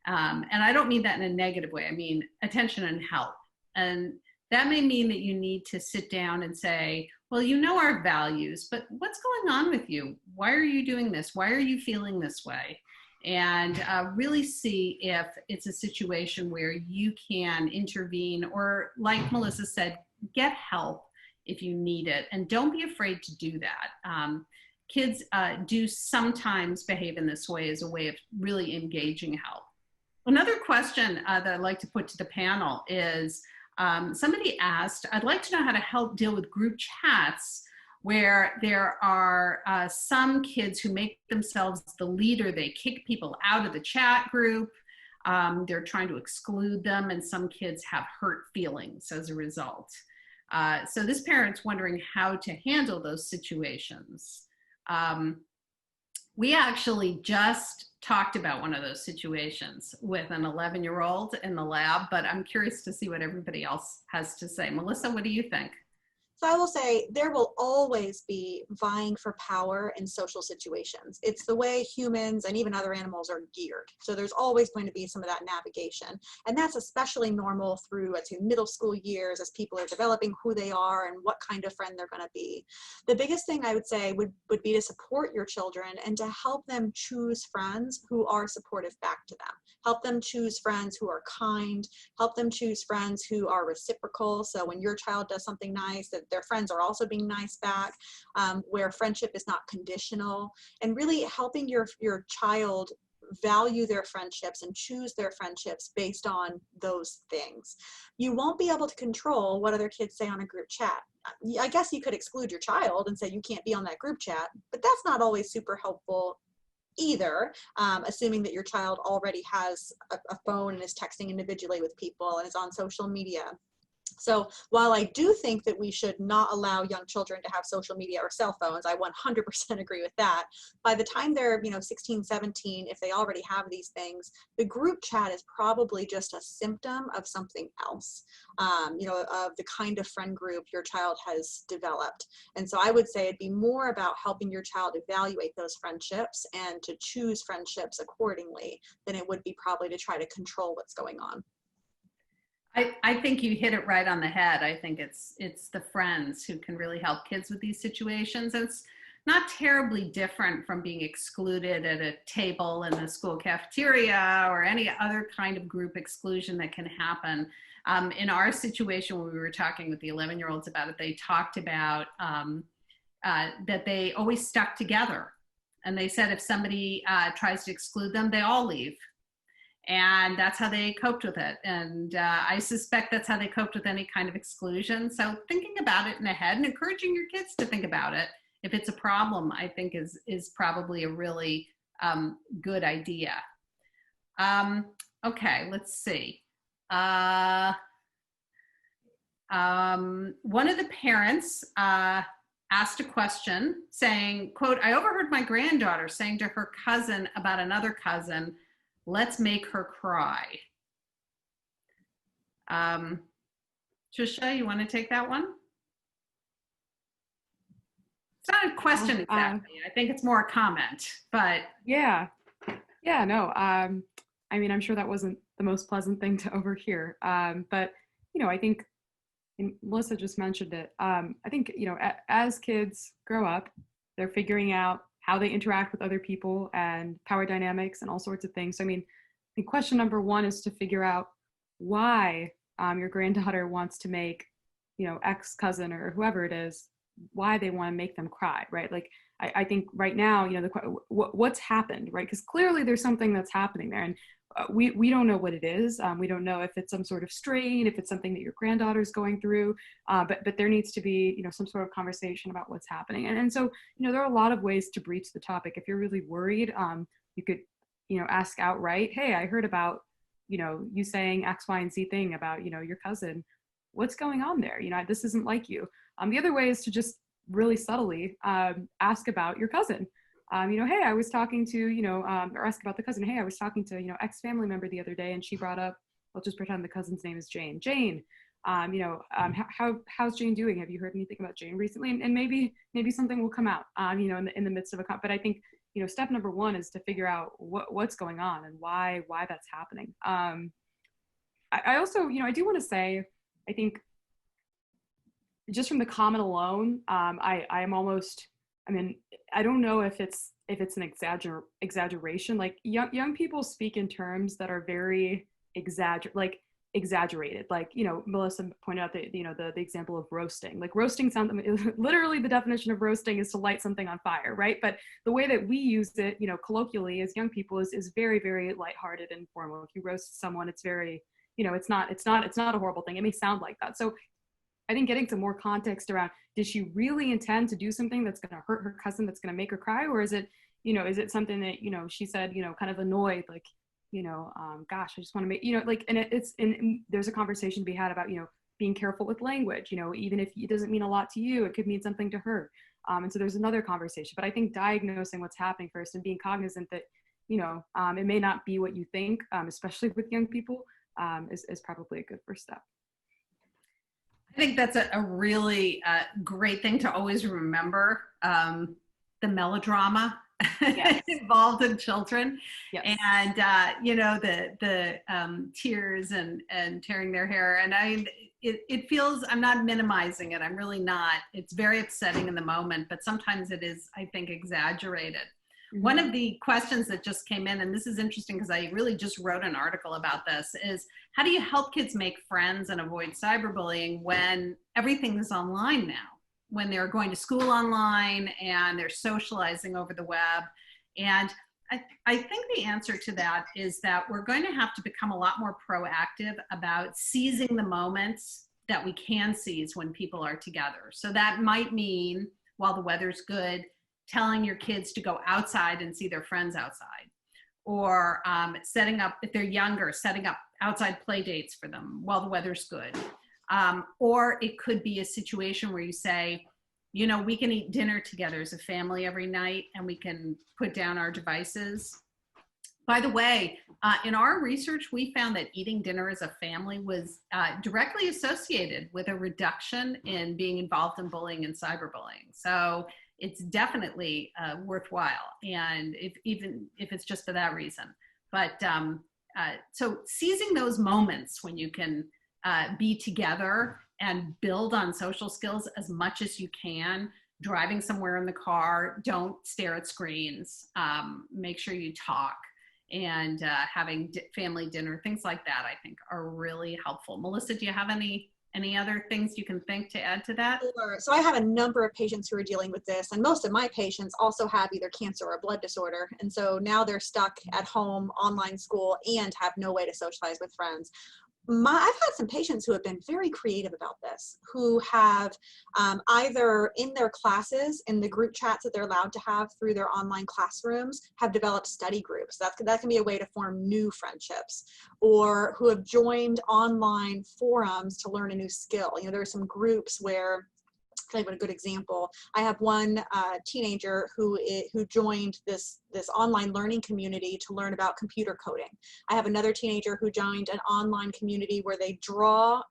And I don't mean that in a negative way. I mean attention and help. And that may mean that you need to sit down and say, well, you know our values, but what's going on with you? Why are you doing this? Why are you feeling this way? And really see if it's a situation where you can intervene, or like Melissa said, get help if you need it. And don't be afraid to do that. Kids do sometimes behave in this way as a way of really engaging help. Another question that I'd like to put to the panel is, somebody asked, I'd like to know how to help deal with group chats where there are some kids who make themselves the leader. They kick people out of the chat group. They're trying to exclude them, and some kids have hurt feelings as a result. So this parent's wondering how to handle those situations. We actually just talked about one of those situations with an 11-year-old in the lab, but I'm curious to see what everybody else has to say. Melissa, what do you think? So I will say there will always be vying for power in social situations. It's the way humans and even other animals are geared. So there's always going to be some of that navigation. And that's especially normal through, I'd say, middle school years as people are developing who they are and what kind of friend they're going to be. The biggest thing I would say would be to support your children and to help them choose friends who are supportive back to them. Help them choose friends who are kind. Help them choose friends who are reciprocal. So when your child does something nice, that their friends are also being nice back, where friendship is not conditional, and really helping your child value their friendships and choose their friendships based on those things. You won't be able to control what other kids say on a group chat. I guess you could exclude your child and say you can't be on that group chat, but that's not always super helpful either, assuming that your child already has a phone and is texting individually with people and is on social media. So while I do think that we should not allow young children to have social media or cell phones, I 100% agree with that. By the time they're, 16, 17, if they already have these things, the group chat is probably just a symptom of something else, of the kind of friend group your child has developed. And so I would say it'd be more about helping your child evaluate those friendships and to choose friendships accordingly than it would be probably to try to control what's going on. I think you hit it right on the head. I think it's the friends who can really help kids with these situations. And it's not terribly different from being excluded at a table in the school cafeteria or any other kind of group exclusion that can happen. In our situation, when we were talking with the 11-year-olds about it, they talked about that they always stuck together. And they said if somebody tries to exclude them, they all leave. And that's how they coped with it. And I suspect that's how they coped with any kind of exclusion. So thinking about it in the head and encouraging your kids to think about it, if it's a problem, I think is probably a really good idea. Okay, let's see. One of the parents asked a question saying, quote, "I overheard my granddaughter saying to her cousin about another cousin, 'Let's make her cry.'" Trisha, you want to take that one? It's not a question exactly. I think it's more a comment, but. Yeah. Yeah, no. I mean, I'm sure that wasn't the most pleasant thing to overhear. But, I think, and Melissa just mentioned it, I think, as kids grow up, they're figuring out how they interact with other people and power dynamics and all sorts of things. So, I mean, I think question number one is to figure out why your granddaughter wants to make, ex-cousin or whoever it is, why they want to make them cry, right? Like, I think right now, what's happened, right? Because clearly there's something that's happening there. And we don't know what it is. We don't know if it's some sort of strain, if it's something that your granddaughter's going through, but there needs to be, some sort of conversation about what's happening. And so, there are a lot of ways to breach the topic. If you're really worried, you could, ask outright, "Hey, I heard about, you saying X, Y, and Z thing about, your cousin. What's going on there? This isn't like you." The other way is to just really subtly ask about your cousin. Hey, I was talking to, or ask about the cousin. Hey, I was talking to, X family member the other day, and she brought up, let's just pretend the cousin's name is Jane. Jane, how's Jane doing? Have you heard anything about Jane recently? And maybe something will come out, in the midst of a, but I think, step number one is to figure out what's going on and why that's happening. I also, I do want to say, I think just from the comment alone, I am almost, I don't know if it's an exaggeration. Like young people speak in terms that are very exaggerated. Like, Melissa pointed out the example of roasting. Like roasting sounds, literally the definition of roasting is to light something on fire, right? But the way that we use it, colloquially as young people is very, very lighthearted and informal. If you roast someone, it's very, it's not a horrible thing. It may sound like that. So I think getting some more context around, did she really intend to do something that's going to hurt her cousin, that's going to make her cry? Or is it, is it something that, she said, kind of annoyed, like, gosh, I just want to make, and there's a conversation to be had about, being careful with language, even if it doesn't mean a lot to you, it could mean something to her. And so there's another conversation, but I think diagnosing what's happening first and being cognizant that, it may not be what you think, especially with young people, is probably a good first step. I think that's a really great thing to always remember, the melodrama Yes. involved in children. Yes. And, the tears and tearing their hair. And it feels, I'm not minimizing it. I'm really not. It's very upsetting in the moment, but sometimes it is, I think, exaggerated. Mm-hmm. One of the questions that just came in, and this is interesting because I really just wrote an article about this, is how do you help kids make friends and avoid cyberbullying when everything is online now? When they're going to school online and they're socializing over the web. And I think the answer to that is that we're going to have to become a lot more proactive about seizing the moments that we can seize when people are together. So that might mean, while the weather's good, telling your kids to go outside and see their friends outside, or setting up, if they're younger, setting up outside play dates for them while the weather's good. Or it could be a situation where you say, you know, we can eat dinner together as a family every night and we can put down our devices. By the way, in our research, we found that eating dinner as a family was directly associated with a reduction in being involved in bullying and cyberbullying. So it's definitely worthwhile, and even if it's just for that reason. But so seizing those moments when you can be together and build on social skills as much as you can. Driving somewhere in the car, don't stare at screens. Make sure you talk. And having family dinner, things like that, I think are really helpful. Melissa, do you have any other things you can think to add to that? Sure. So I have a number of patients who are dealing with this, and most of my patients also have either cancer or a blood disorder. And so now they're stuck at home, online school, and have no way to socialize with friends. I've had some patients who have been very creative about this, who have either in their classes, in the group chats that they're allowed to have through their online classrooms, have developed study groups. That can be a way to form new friendships, or who have joined online forums to learn a new skill. You know, there are some groups where, a good example, I have one teenager who joined this online learning community to learn about computer coding. I have another teenager who joined an online community where they draw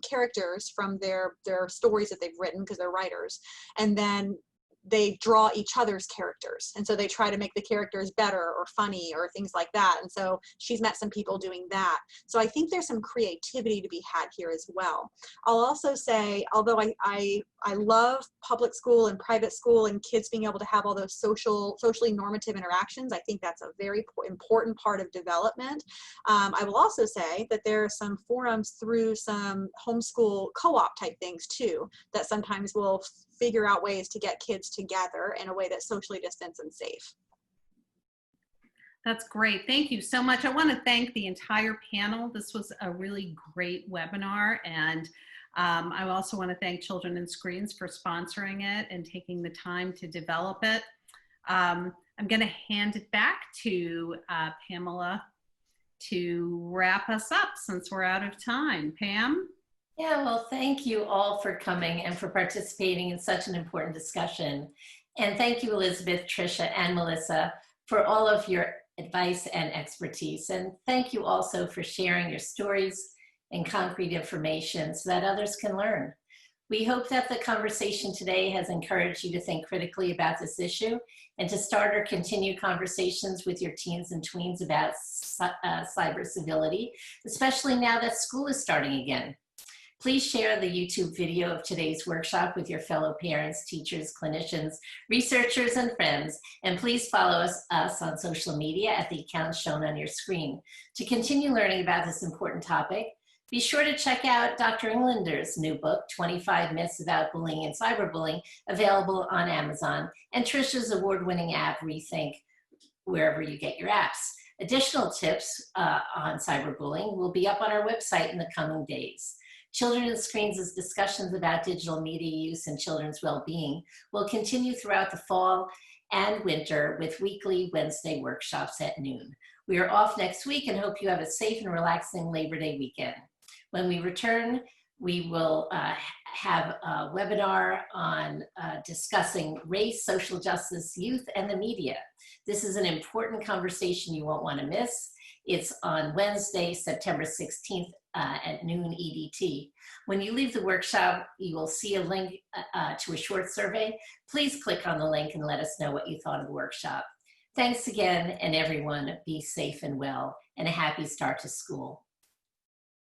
characters from their stories that they've written, because they're writers, and then they draw each other's characters. And so they try to make the characters better or funny or things like that. And so she's met some people doing that. So I think there's some creativity to be had here as well. I'll also say, although I love public school and private school and kids being able to have all those socially normative interactions, I think that's a very important part of development. I will also say that there are some forums through some homeschool co-op type things too, that sometimes will figure out ways to get kids together in a way that's socially distanced and safe. That's great. Thank you so much. I want to thank the entire panel. This was a really great webinar, and I also want to thank Children and Screens for sponsoring it and taking the time to develop it. I'm going to hand it back to Pamela to wrap us up since we're out of time. Pam? Yeah, well, thank you all for coming and for participating in such an important discussion. And thank you, Elizabeth, Tricia, and Melissa, for all of your advice and expertise. And thank you also for sharing your stories and concrete information so that others can learn. We hope that the conversation today has encouraged you to think critically about this issue and to start or continue conversations with your teens and tweens about cyber civility, especially now that school is starting again. Please share the YouTube video of today's workshop with your fellow parents, teachers, clinicians, researchers, and friends. And please follow us on social media at the accounts shown on your screen. To continue learning about this important topic, be sure to check out Dr. Englander's new book, 25 Myths About Bullying and Cyberbullying, available on Amazon, and Tricia's award-winning app, Rethink, wherever you get your apps. Additional tips on cyberbullying will be up on our website in the coming days. Children and Screens' discussions about digital media use and children's well-being will continue throughout the fall and winter with weekly Wednesday workshops at noon. We are off next week and hope you have a safe and relaxing Labor Day weekend. When we return, we will have a webinar on discussing race, social justice, youth, and the media. This is an important conversation you won't want to miss. It's on Wednesday, September 16th at noon EDT. When you leave the workshop, you will see a link to a short survey. Please click on the link and let us know what you thought of the workshop. Thanks again, and everyone, be safe and well, and a happy start to school.